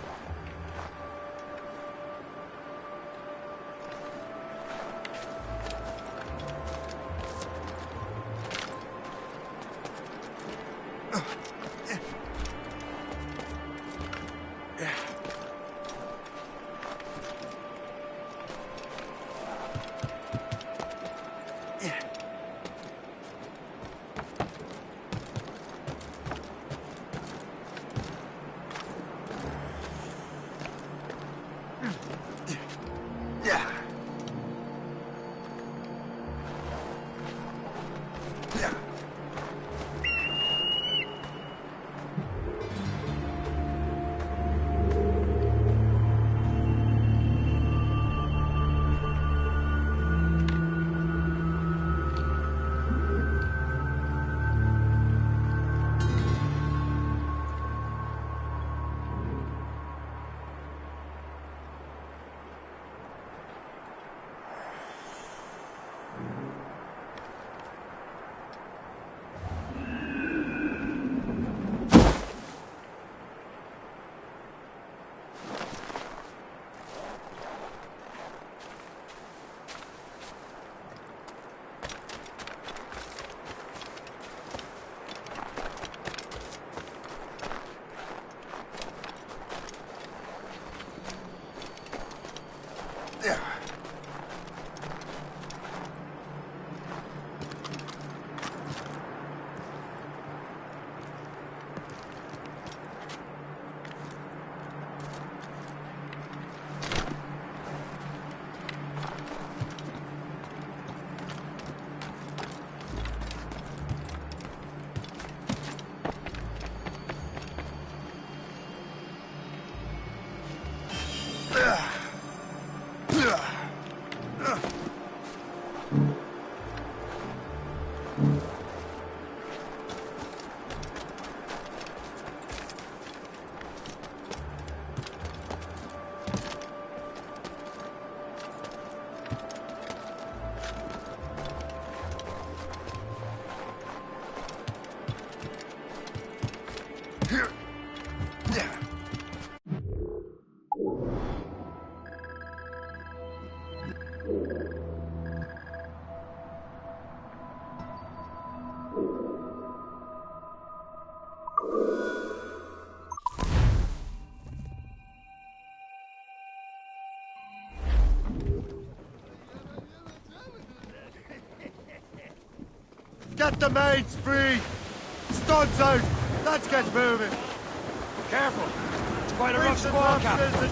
Get the mates free! Studs out! Let's get moving! Careful! It's quite a rough squall, Captain.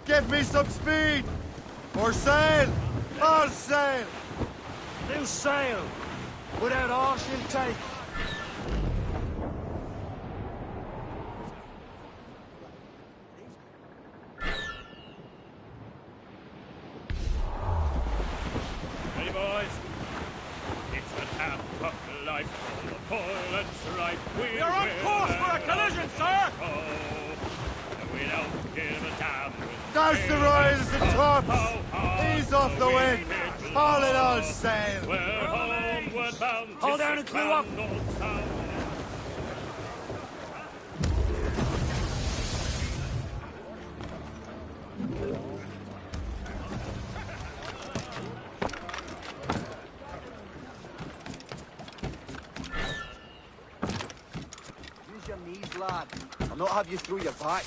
Give me some speed! Or sail! All sail! New sail! Without all she'll take. Ready, boys? It's the tough, tough life, full of toil and strife. We are on course for a collision, sir! We don't give a damn. Douse the royals and tops! Ease off the wind! All in all sail! Hold down and clew up! lad. I'll not have you through your back.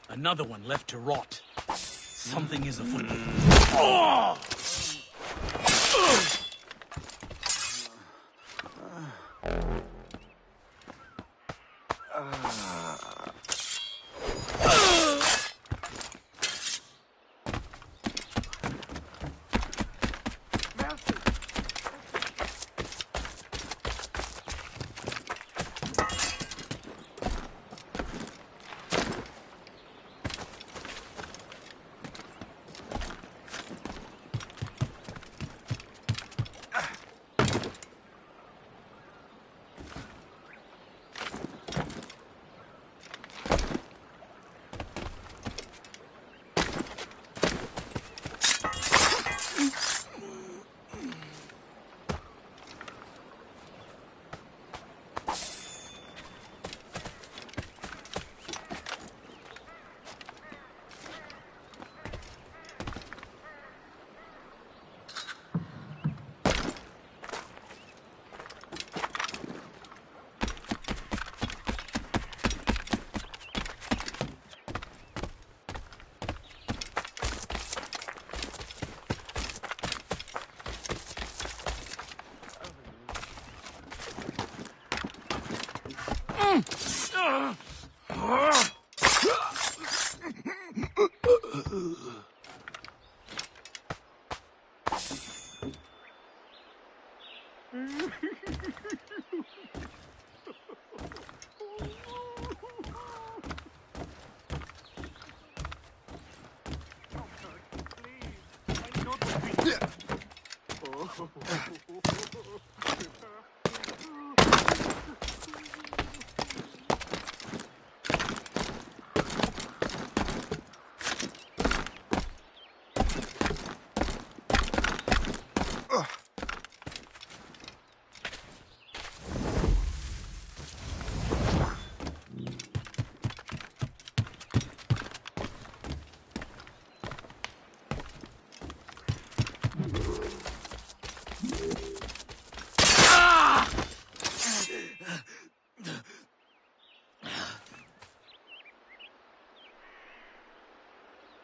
Another one left to rot. Something is afoot. Oh!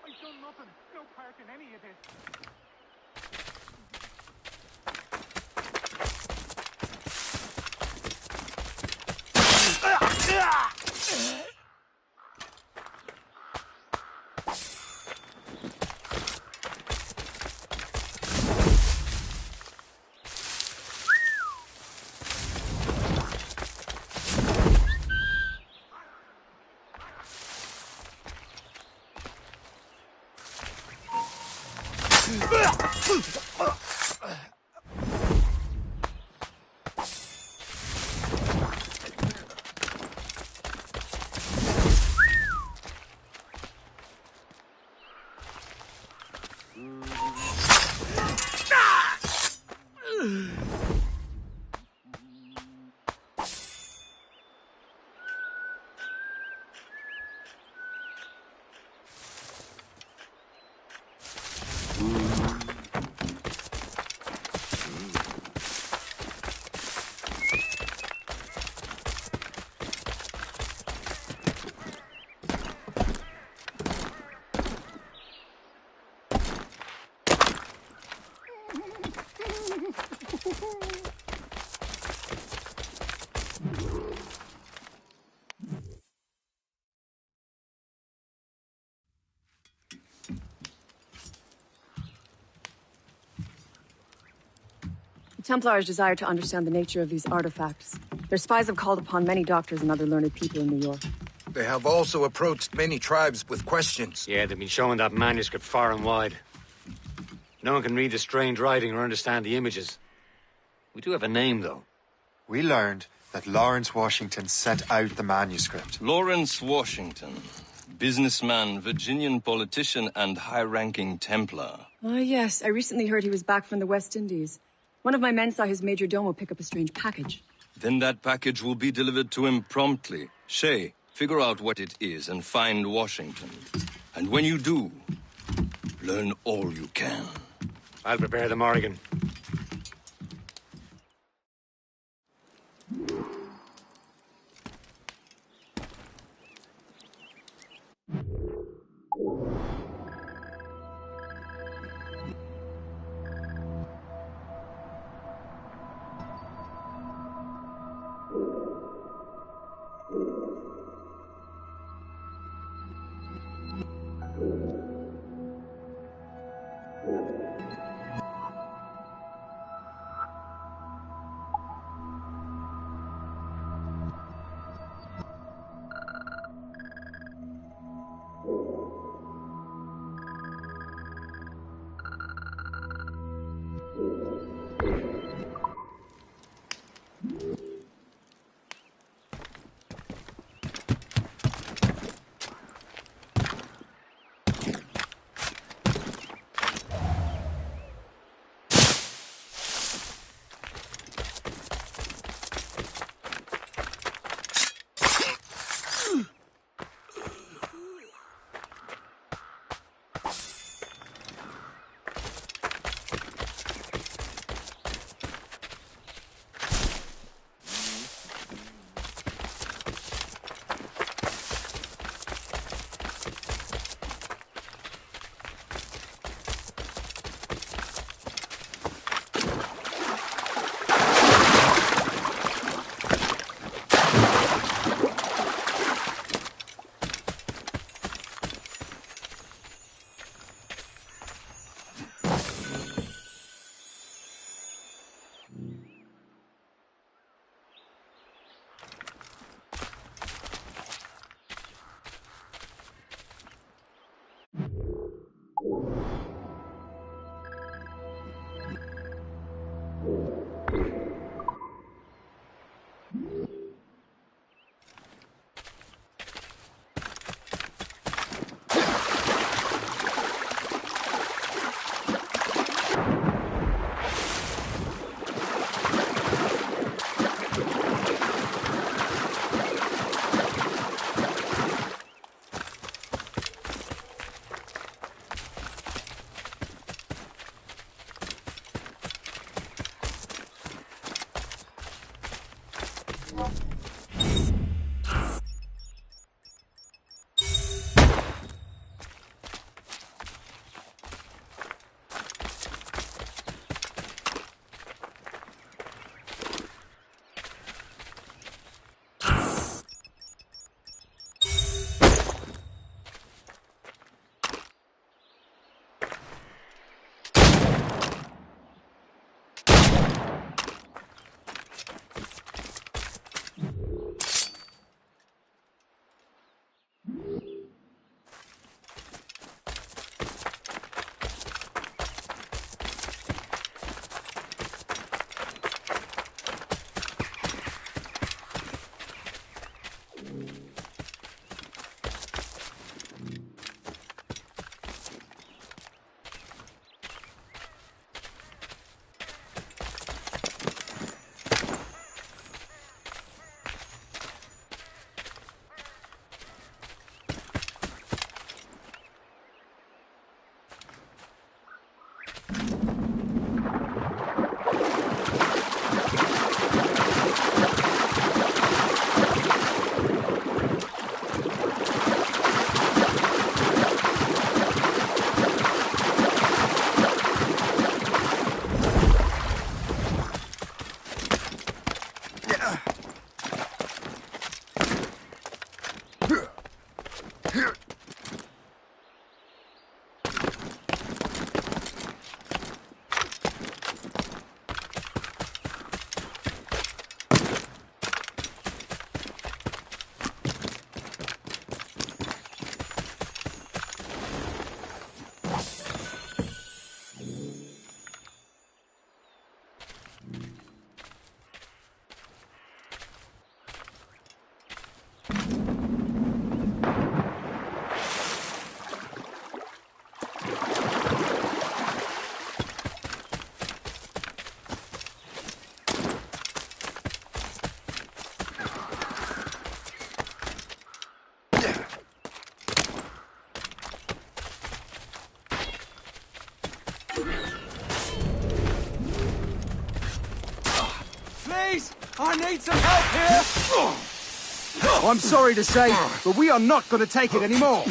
I've done nothing. No part in any of this. Templars desire to understand the nature of these artifacts. Their spies have called upon many doctors and other learned people in New York. They have also approached many tribes with questions. Yeah, they've been showing that manuscript far and wide. No one can read the strange writing or understand the images. We do have a name, though. We learned that Lawrence Washington sent out the manuscript. Lawrence Washington. Businessman, Virginian politician, and high-ranking Templar. Ah, yes. I recently heard he was back from the West Indies. One of my men saw his major domo pick up a strange package. Then that package will be delivered to him promptly. Shay, figure out what it is and find Washington. And when you do, learn all you can. I'll prepare the Morrigan. Please! I need some help here! I'm sorry to say, but we are not going to take it anymore.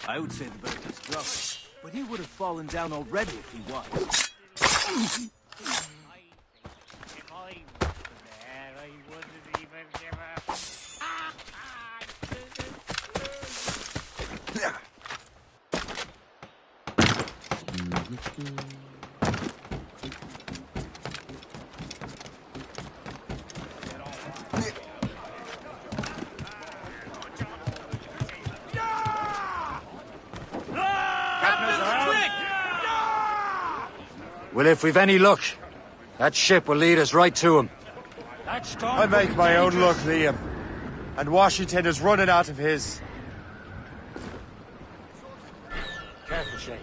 I would say the bird is drunk, but he would have fallen down already if he was. Well, if we've any luck, that ship will lead us right to him. I make my own luck, Liam. And Washington is running out of his. Careful, Shane.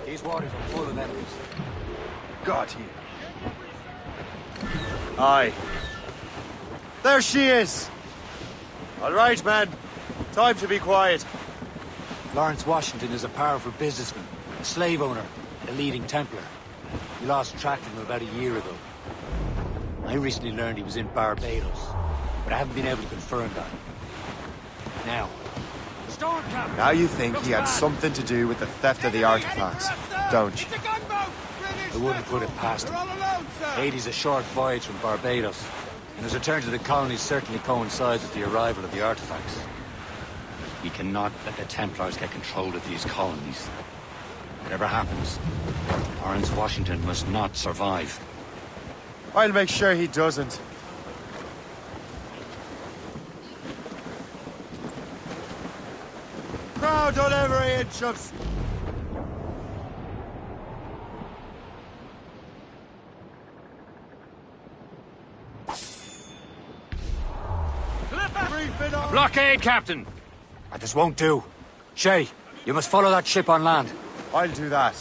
These waters are full of enemies. Got you. Aye. There she is! All right, man. Time to be quiet. Lawrence Washington is a powerful businessman, a slave owner, a leading Templar. We lost track of him about a year ago. I recently learned he was in Barbados, but I haven't been able to confirm that. Now, Now you think he had something to do with the theft of the artifacts, don't you? I wouldn't put it past him. Haiti's a short voyage from Barbados, and his return to the colonies certainly coincides with the arrival of the artifacts. We cannot let the Templars get control of these colonies. Whatever happens, Lawrence Washington must not survive. I'll make sure he doesn't. Crowd on every inch of... Blockade, Captain! This won't do. Shay, you must follow that ship on land. I'll do that.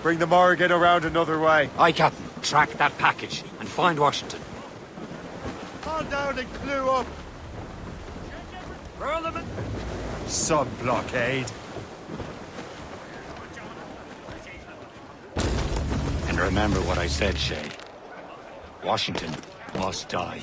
Bring the Morrigan around another way. Aye, Captain. Track that package and find Washington. Call down and clue up. Some blockade. And remember what I said, Shay. Washington must die.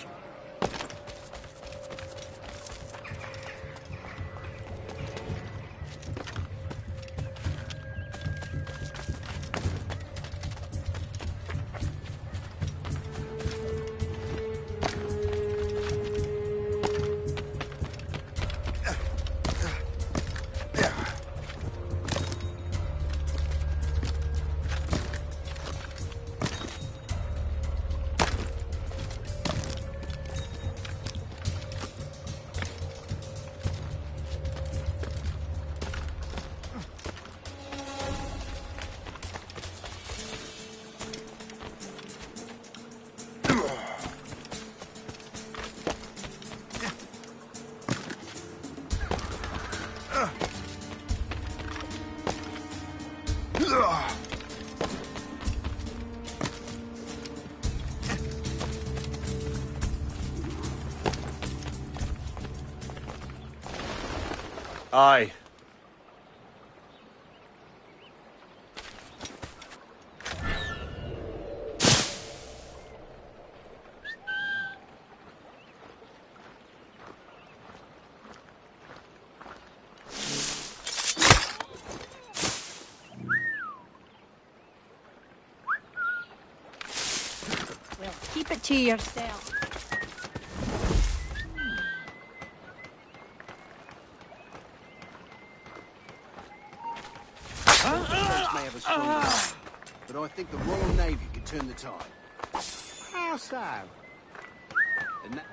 Aye. Well, keep it to yourself. May have a strong arm, but I think the Royal Navy could turn the tide. How so? And that...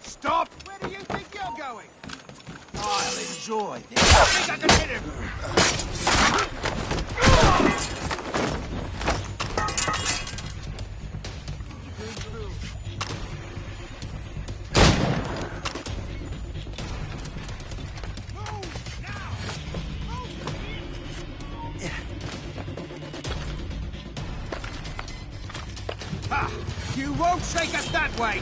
Stop! Where do you think you're going? I'll enjoy this. I think I can hit him! Ha! You won't shake us that way!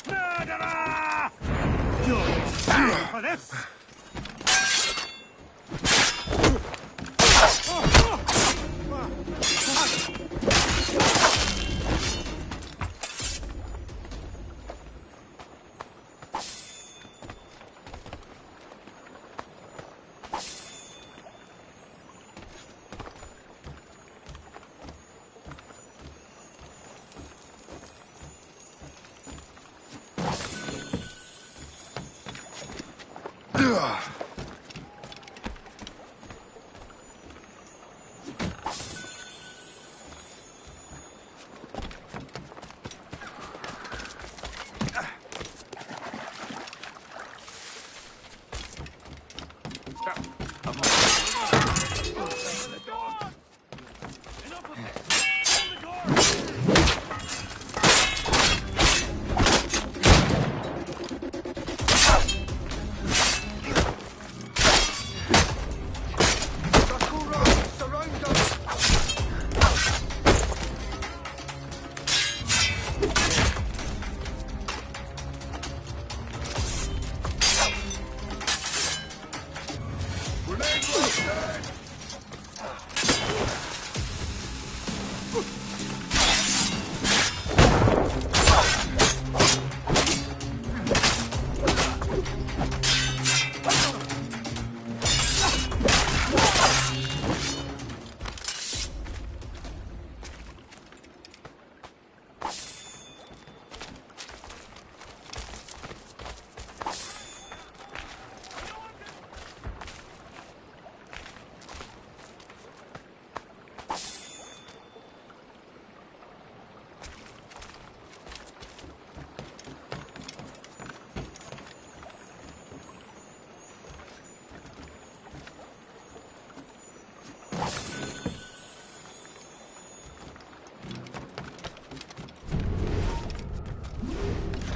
Murderer! You're paying for this!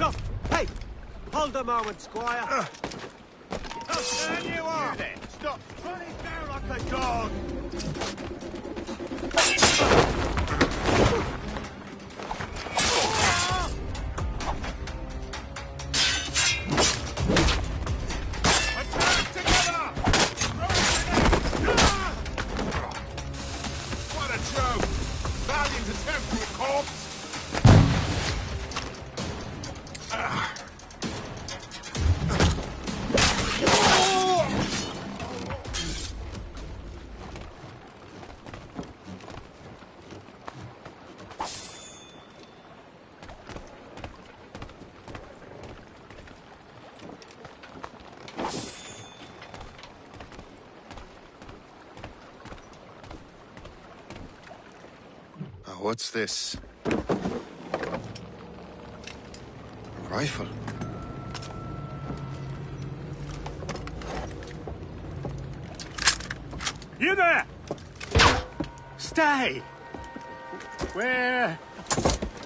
Stop! Hey! Hold a moment, Squire. I'll turn you off! There. Stop! Run it down like a dog! What a joke! Valiant attempt for a corpse! What's this? A rifle. You there! Stay! Where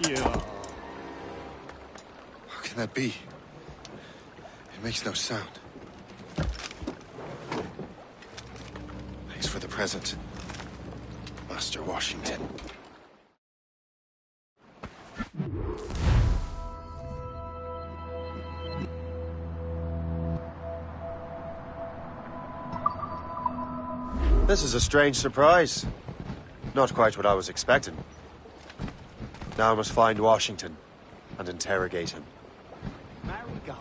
you are? How can that be? It makes no sound. Thanks for the present, Master Washington. This is a strange surprise. Not quite what I was expecting. Now I must find Washington and interrogate him. There we go.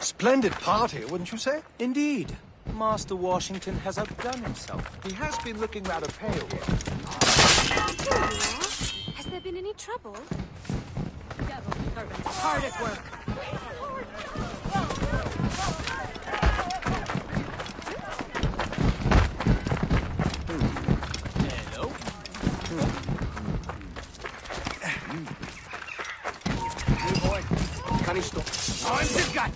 Splendid party, wouldn't you say? Indeed. Master Washington has outdone himself. He has been looking rather pale. Has there been any trouble? Devil servants hard at work. New boy. Can he stop? Time to gut!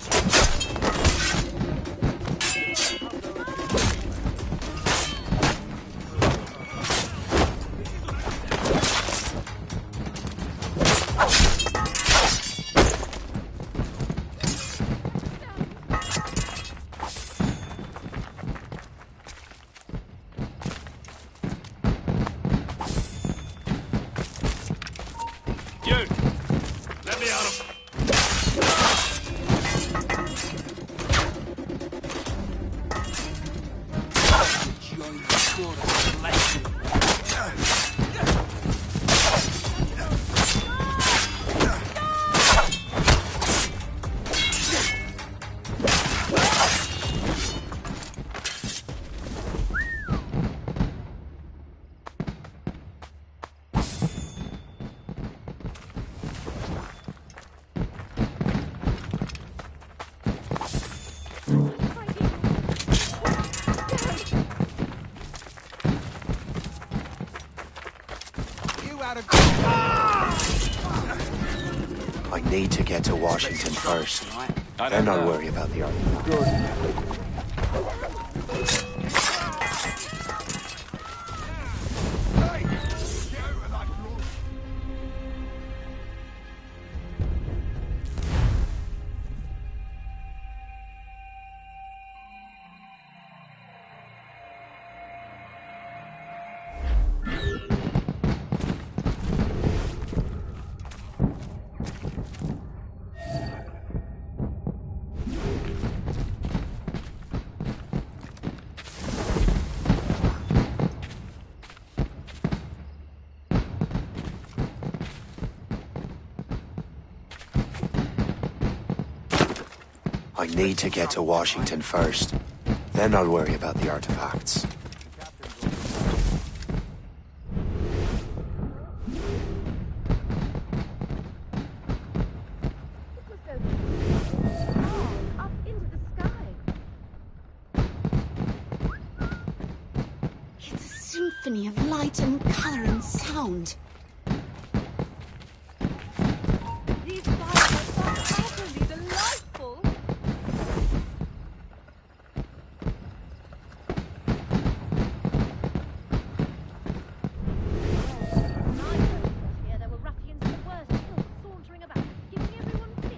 I need to get to Washington first. Then I'll worry about the artifact. I need to get to Washington first. Then I'll worry about the artifacts. It's a symphony of light and color and sound. These fireworks are utterly delightful. There were ruffians of the worst ilk sauntering about, giving everyone fits.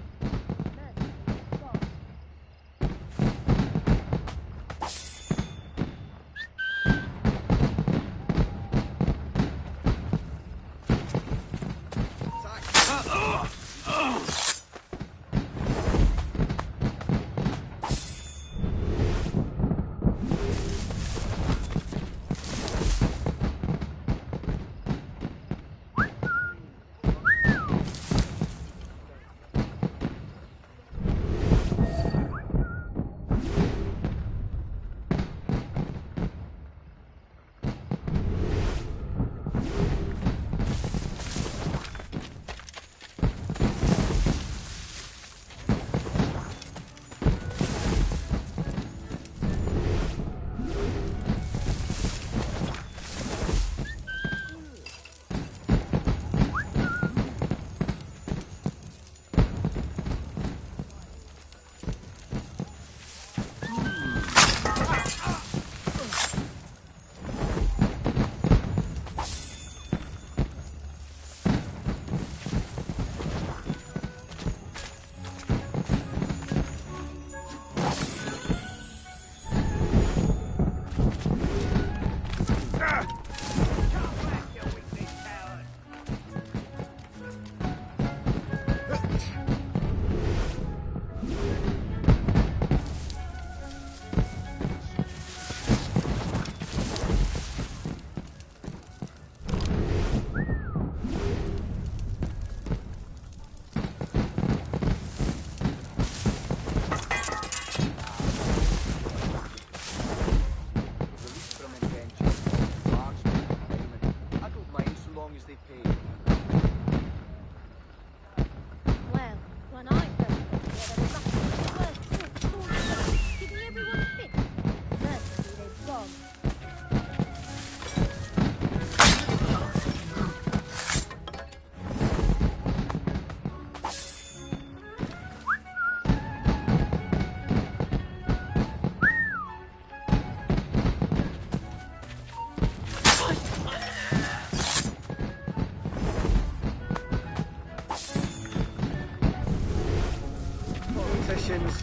Congratulations.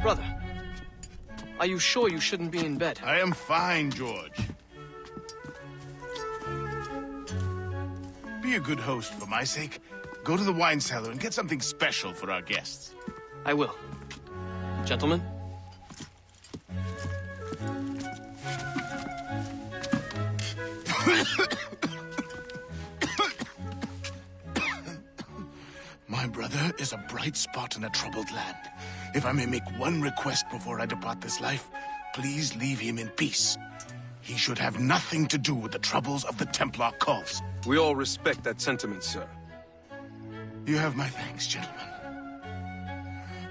Brother, are you sure you shouldn't be in bed? I am fine, George. Be a good host for my sake. Go to the wine cellar and get something special for our guests. I will. Gentlemen? My brother is a bright spot in a troubled land. If I may make one request before I depart this life, please leave him in peace. He should have nothing to do with the troubles of the Templar cults. We all respect that sentiment, sir. You have my thanks, gentlemen.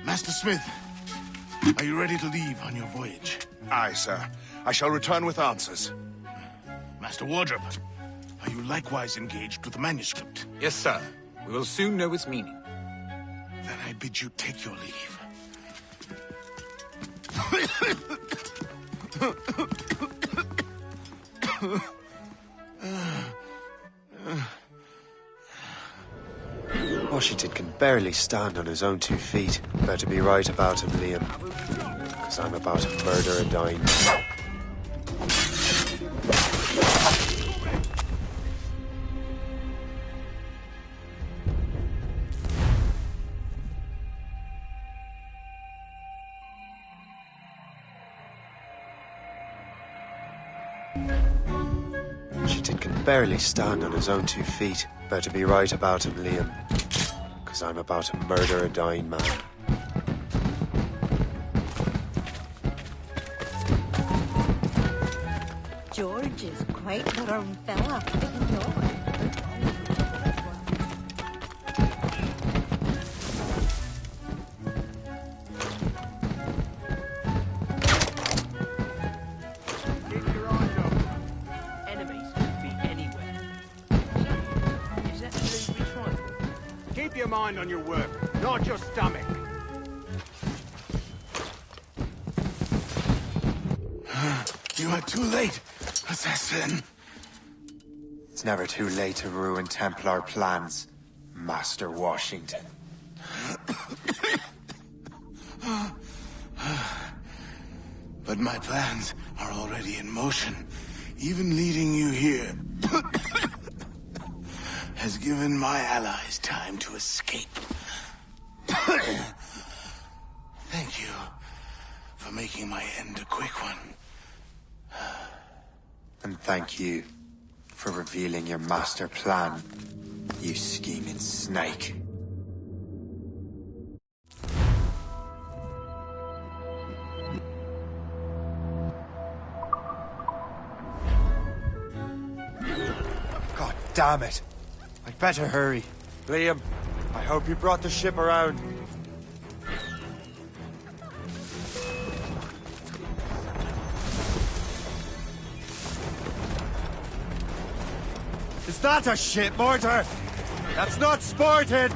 Master Smith, are you ready to leave on your voyage? Aye, sir. I shall return with answers. Master Wardrop, are you likewise engaged with the manuscript? Yes, sir. We will soon know its meaning. Then I bid you take your leave. Washington can barely stand on his own 2 feet. Better be right about him, Liam. Because I'm about to murder a dying man. Washington can barely stand on his own 2 feet. Better be right about him, Liam. Because I'm about to murder a dying man. George is quite the wrong fella, isn't he? Mind on your work, not your stomach. You are too late, assassin. It's never too late to ruin Templar plans, Master Washington. But my plans are already in motion. Even leading you here has given my allies time to escape. Thank you for making my end a quick one. And thank you for revealing your master plan, you scheming snake. God damn it! I'd better hurry. Liam, I hope you brought the ship around. Is that a ship mortar? That's not sported!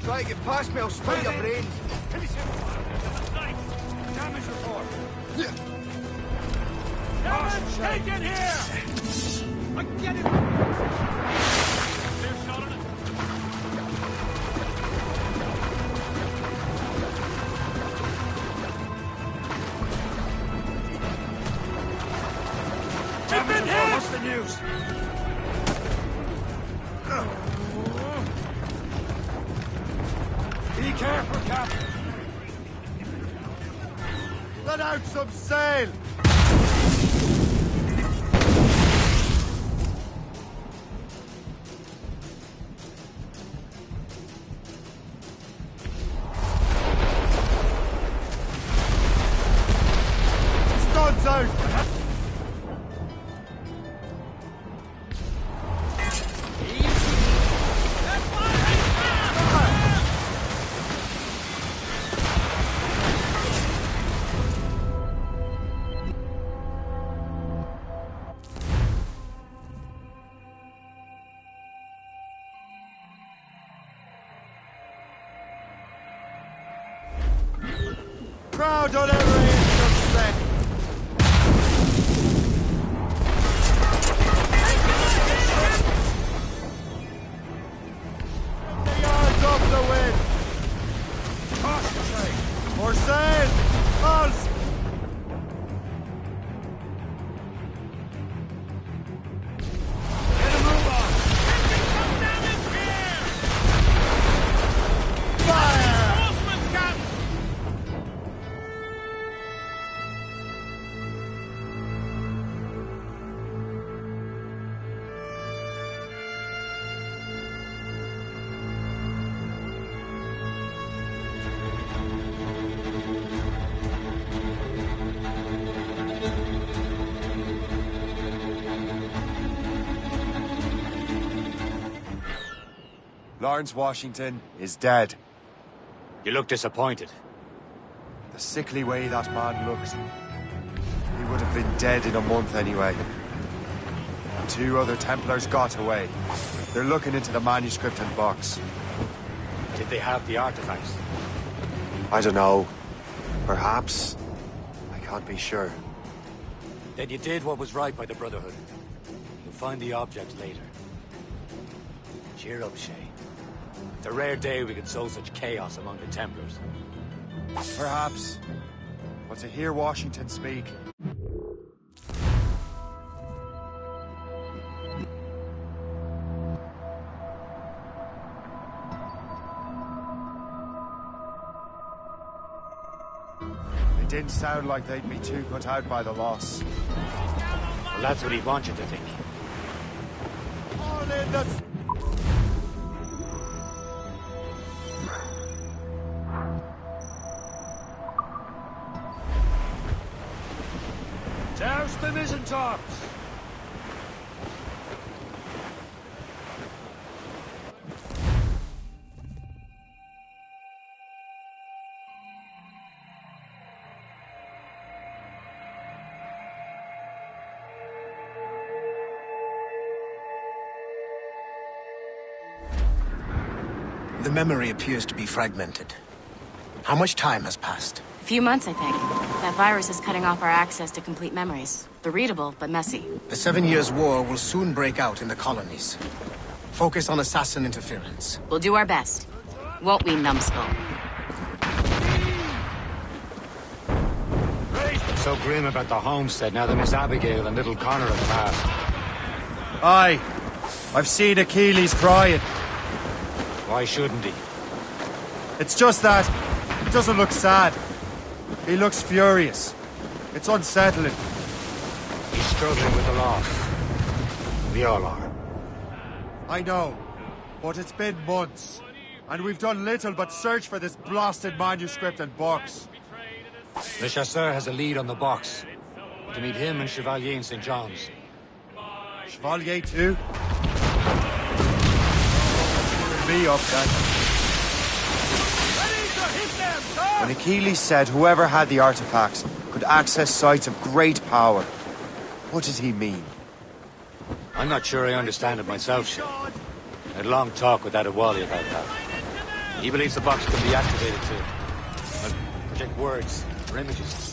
Try to get past me, I'll split your brains. Damage report. Damage, take it here! I get it! Clear shot on it. Damage report, what's the news? Be careful, Captain. Let out some sail! Studs out! crowd on every inch of spec. The yards up the wind. Concentrate. For sail. All Lawrence Washington is dead. You look disappointed. The sickly way that man looks, he would have been dead in a month anyway. 2 other Templars got away. They're looking into the manuscript and box. Did they have the artifacts? I don't know. Perhaps. I can't be sure. Then you did what was right by the Brotherhood. You'll find the object later. Cheer up, Shay. It's a rare day we can sow such chaos among the Templars. Perhaps. But to hear Washington speak... It didn't sound like they'd be too put out by the loss. Well, that's what he'd want you to think. All in the... Douse the mizzentops! The memory appears to be fragmented. How much time has passed? A few months, I think. That virus is cutting off our access to complete memories. They're readable, but messy. The 7 Years' War will soon break out in the colonies. Focus on assassin interference. We'll do our best. Won't we, numbskull? So grim about the homestead now that Miss Abigail and little Connor have passed. Aye. I've seen Achilles crying. Why shouldn't he? It's just that he doesn't look sad. He looks furious. It's unsettling. He's struggling with the loss. We all are. I know, but it's been months, and we've done little but search for this blasted manuscript and box. Le Chasseur has a lead on the box. To meet him and Chevalier in St. John's. Chevalier too? Me up then. When Achilles said whoever had the artifacts could access sites of great power, what did he mean? I'm not sure I understand it myself, Shay. I had a long talk with Adewale about that. He believes the box can be activated to project words or images.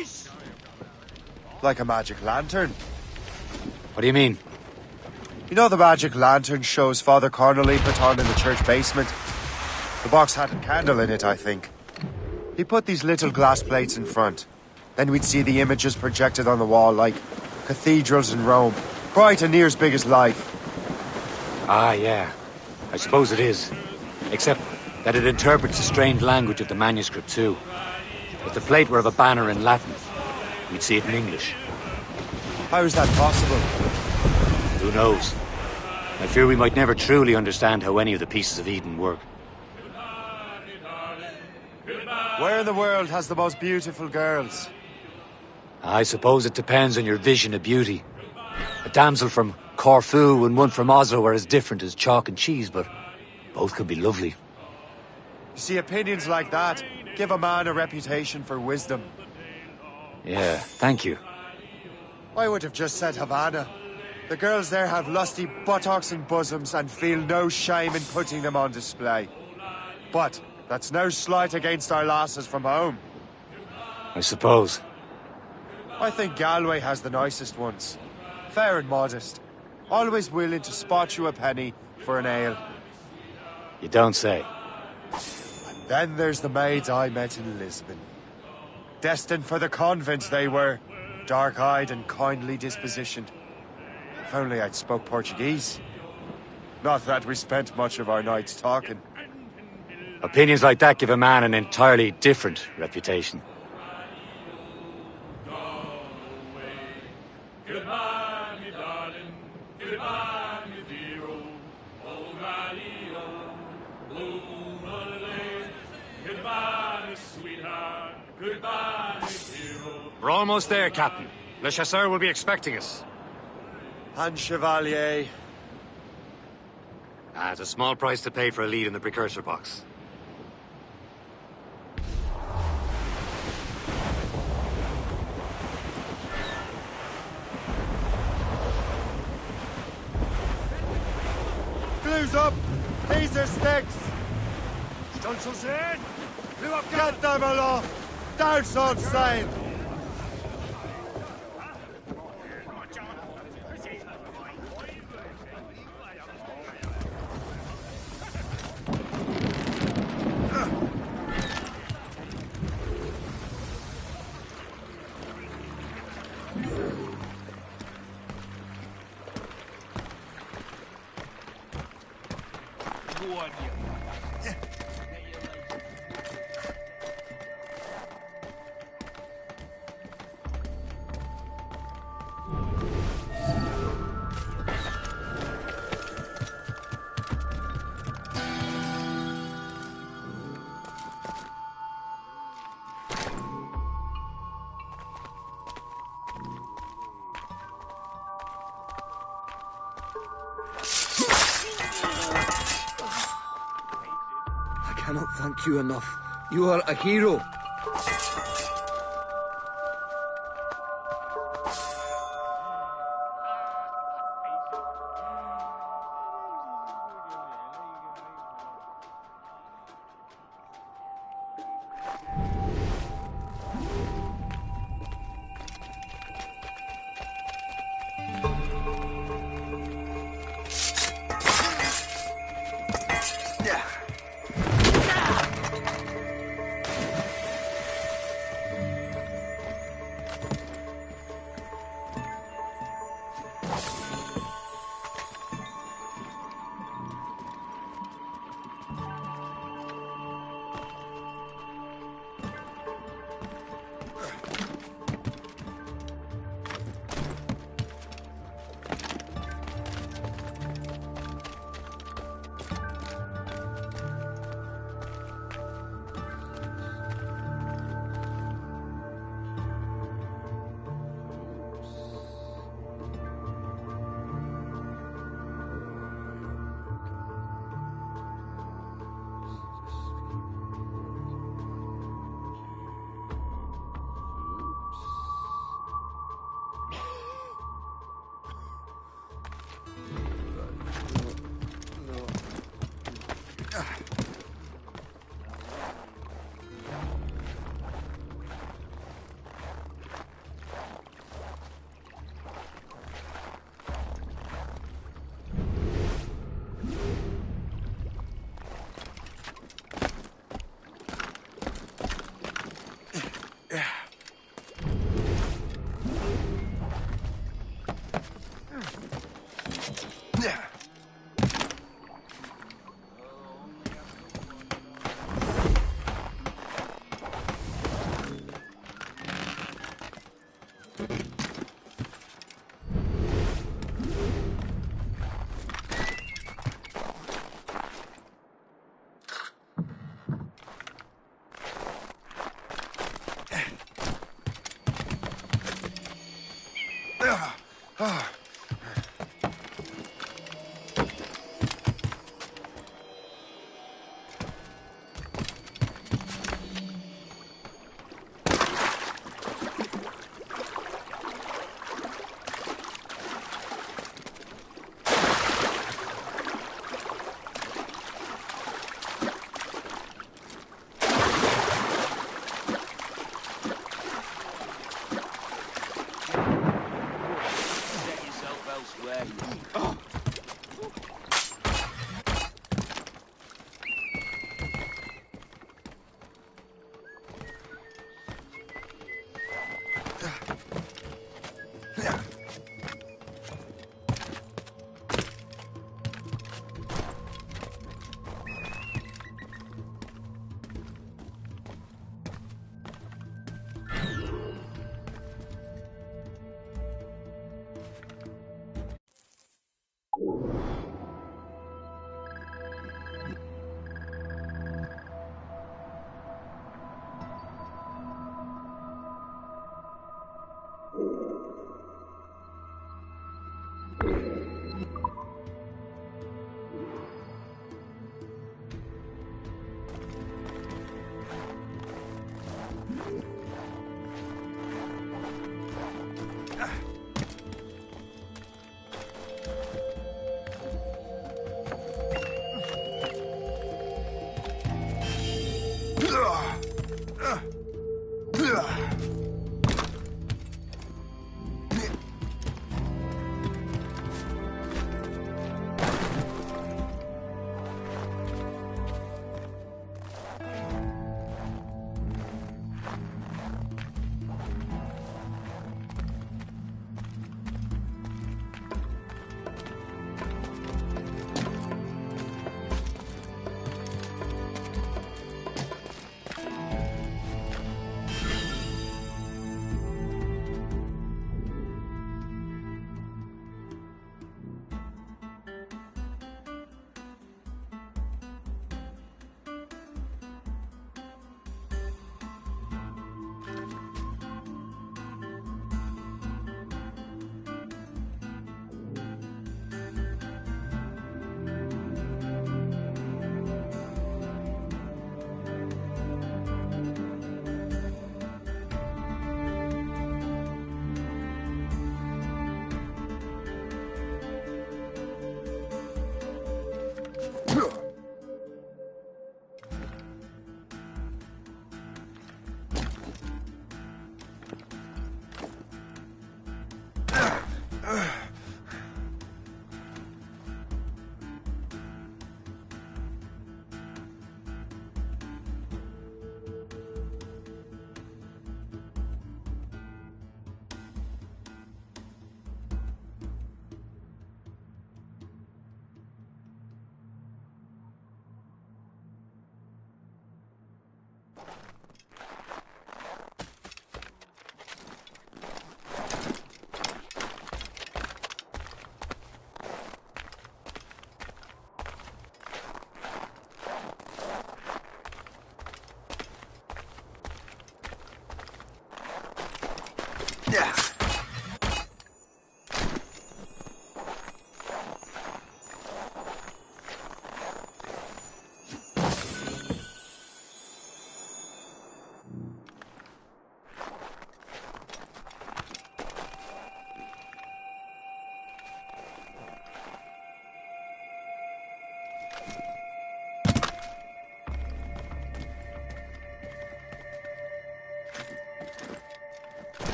Nice! Like a magic lantern. What do you mean? You know the magic lantern shows Father Connolly put on in the church basement? The box had a candle in it, I think. He put these little glass plates in front. Then we'd see the images projected on the wall like cathedrals in Rome. Bright and near as big as life. Ah, yeah. I suppose it is. Except that it interprets the strange language of the manuscript too. If the plate were of a banner in Latin, we'd see it in English. How is that possible? Who knows? I fear we might never truly understand how any of the pieces of Eden work. Where in the world has the most beautiful girls? I suppose it depends on your vision of beauty. A damsel from Corfu and one from Oslo are as different as chalk and cheese, but both can be lovely. You see, opinions like that give a man a reputation for wisdom. Yeah, thank you. I would have just said Havana. The girls there have lusty buttocks and bosoms and feel no shame in putting them on display. But that's no slight against our lasses from home. I suppose. I think Galway has the nicest ones. Fair and modest. Always willing to spot you a penny for an ale. You don't say. And then there's the maids I met in Lisbon. Destined for the convent they were. Dark-eyed and kindly dispositioned. If only I'd spoke Portuguese. Not that we spent much of our nights talking. Opinions like that give a man an entirely different reputation. Goodbye, me darling. Goodbye, me dear old. Oh, Mario. Goodbye, me sweetheart. Goodbye, me dear old. We're almost there, Captain. Le Chasseur will be expecting us. And Chevalier. It's a small price to pay for a lead in the precursor box. Glue's up! These are sticks! Stolzels in! Glue up, Get them aloft! Down, son, sail! I cannot thank you enough. You are a hero.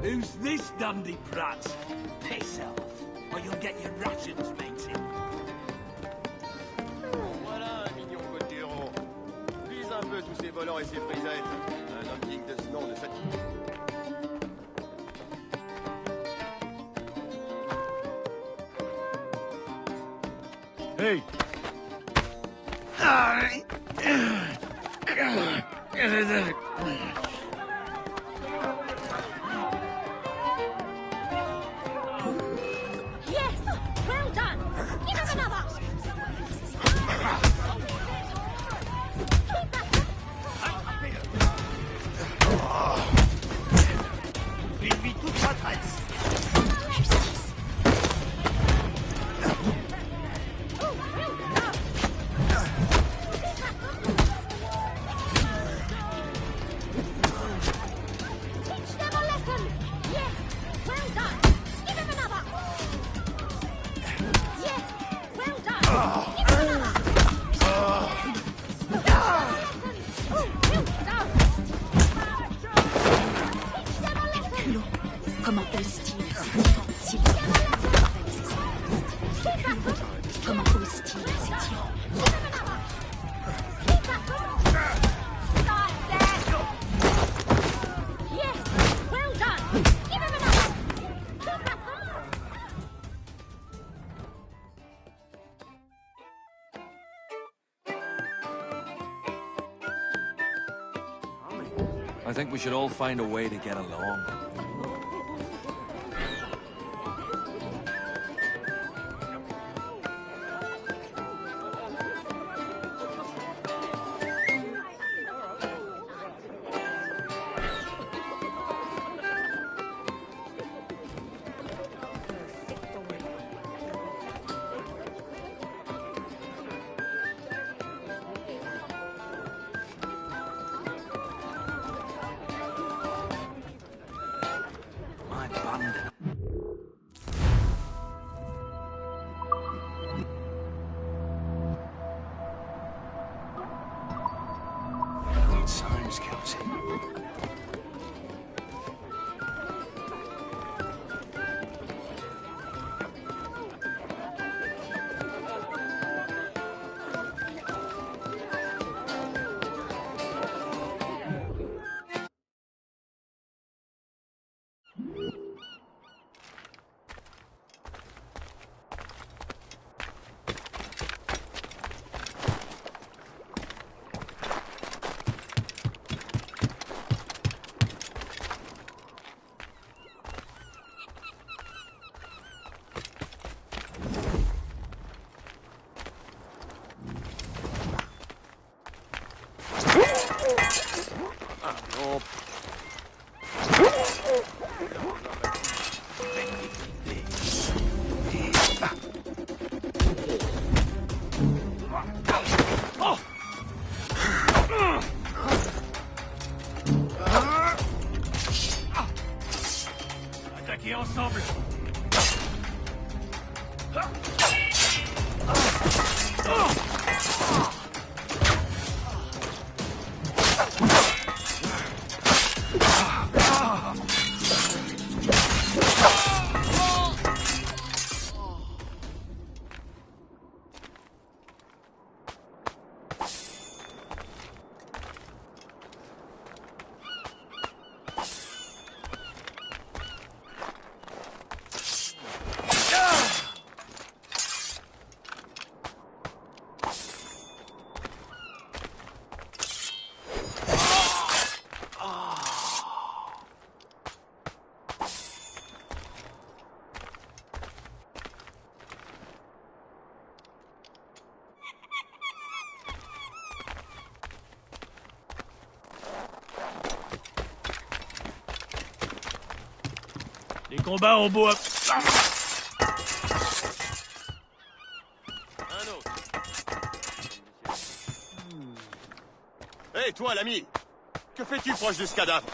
Who's this dandy brat? Piss off, or you'll get your rations, matey. Voilà un mignon côté héros. Vise un peu tous ces voleurs et ces frisettes. Un homme digne de ce nom, de cette... Hey! Yes! Well done! Give him another! Oublie-lui toute sa tresse! Teach them a lesson! Yes! Well done! Give him another! Yes! Well done! Give him another! Well done! Teach them a lesson! Comment ose-t-il s'il Comment ose-t-il ces tyrans Yes! Well done! Give him another! I think we should all find a way to get along. Good times, Kelsey. Attaquez ensemble! Les combats en bois. Un autre. Hé, toi, l'ami. Que fais-tu proche de ce cadavre?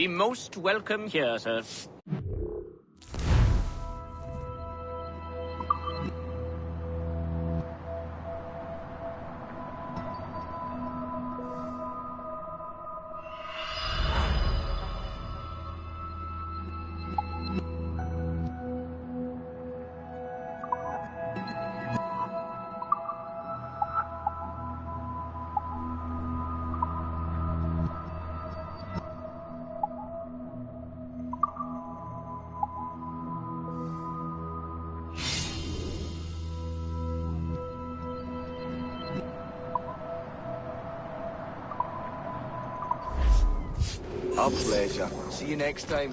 be most welcome here, sir. A pleasure. See you next time.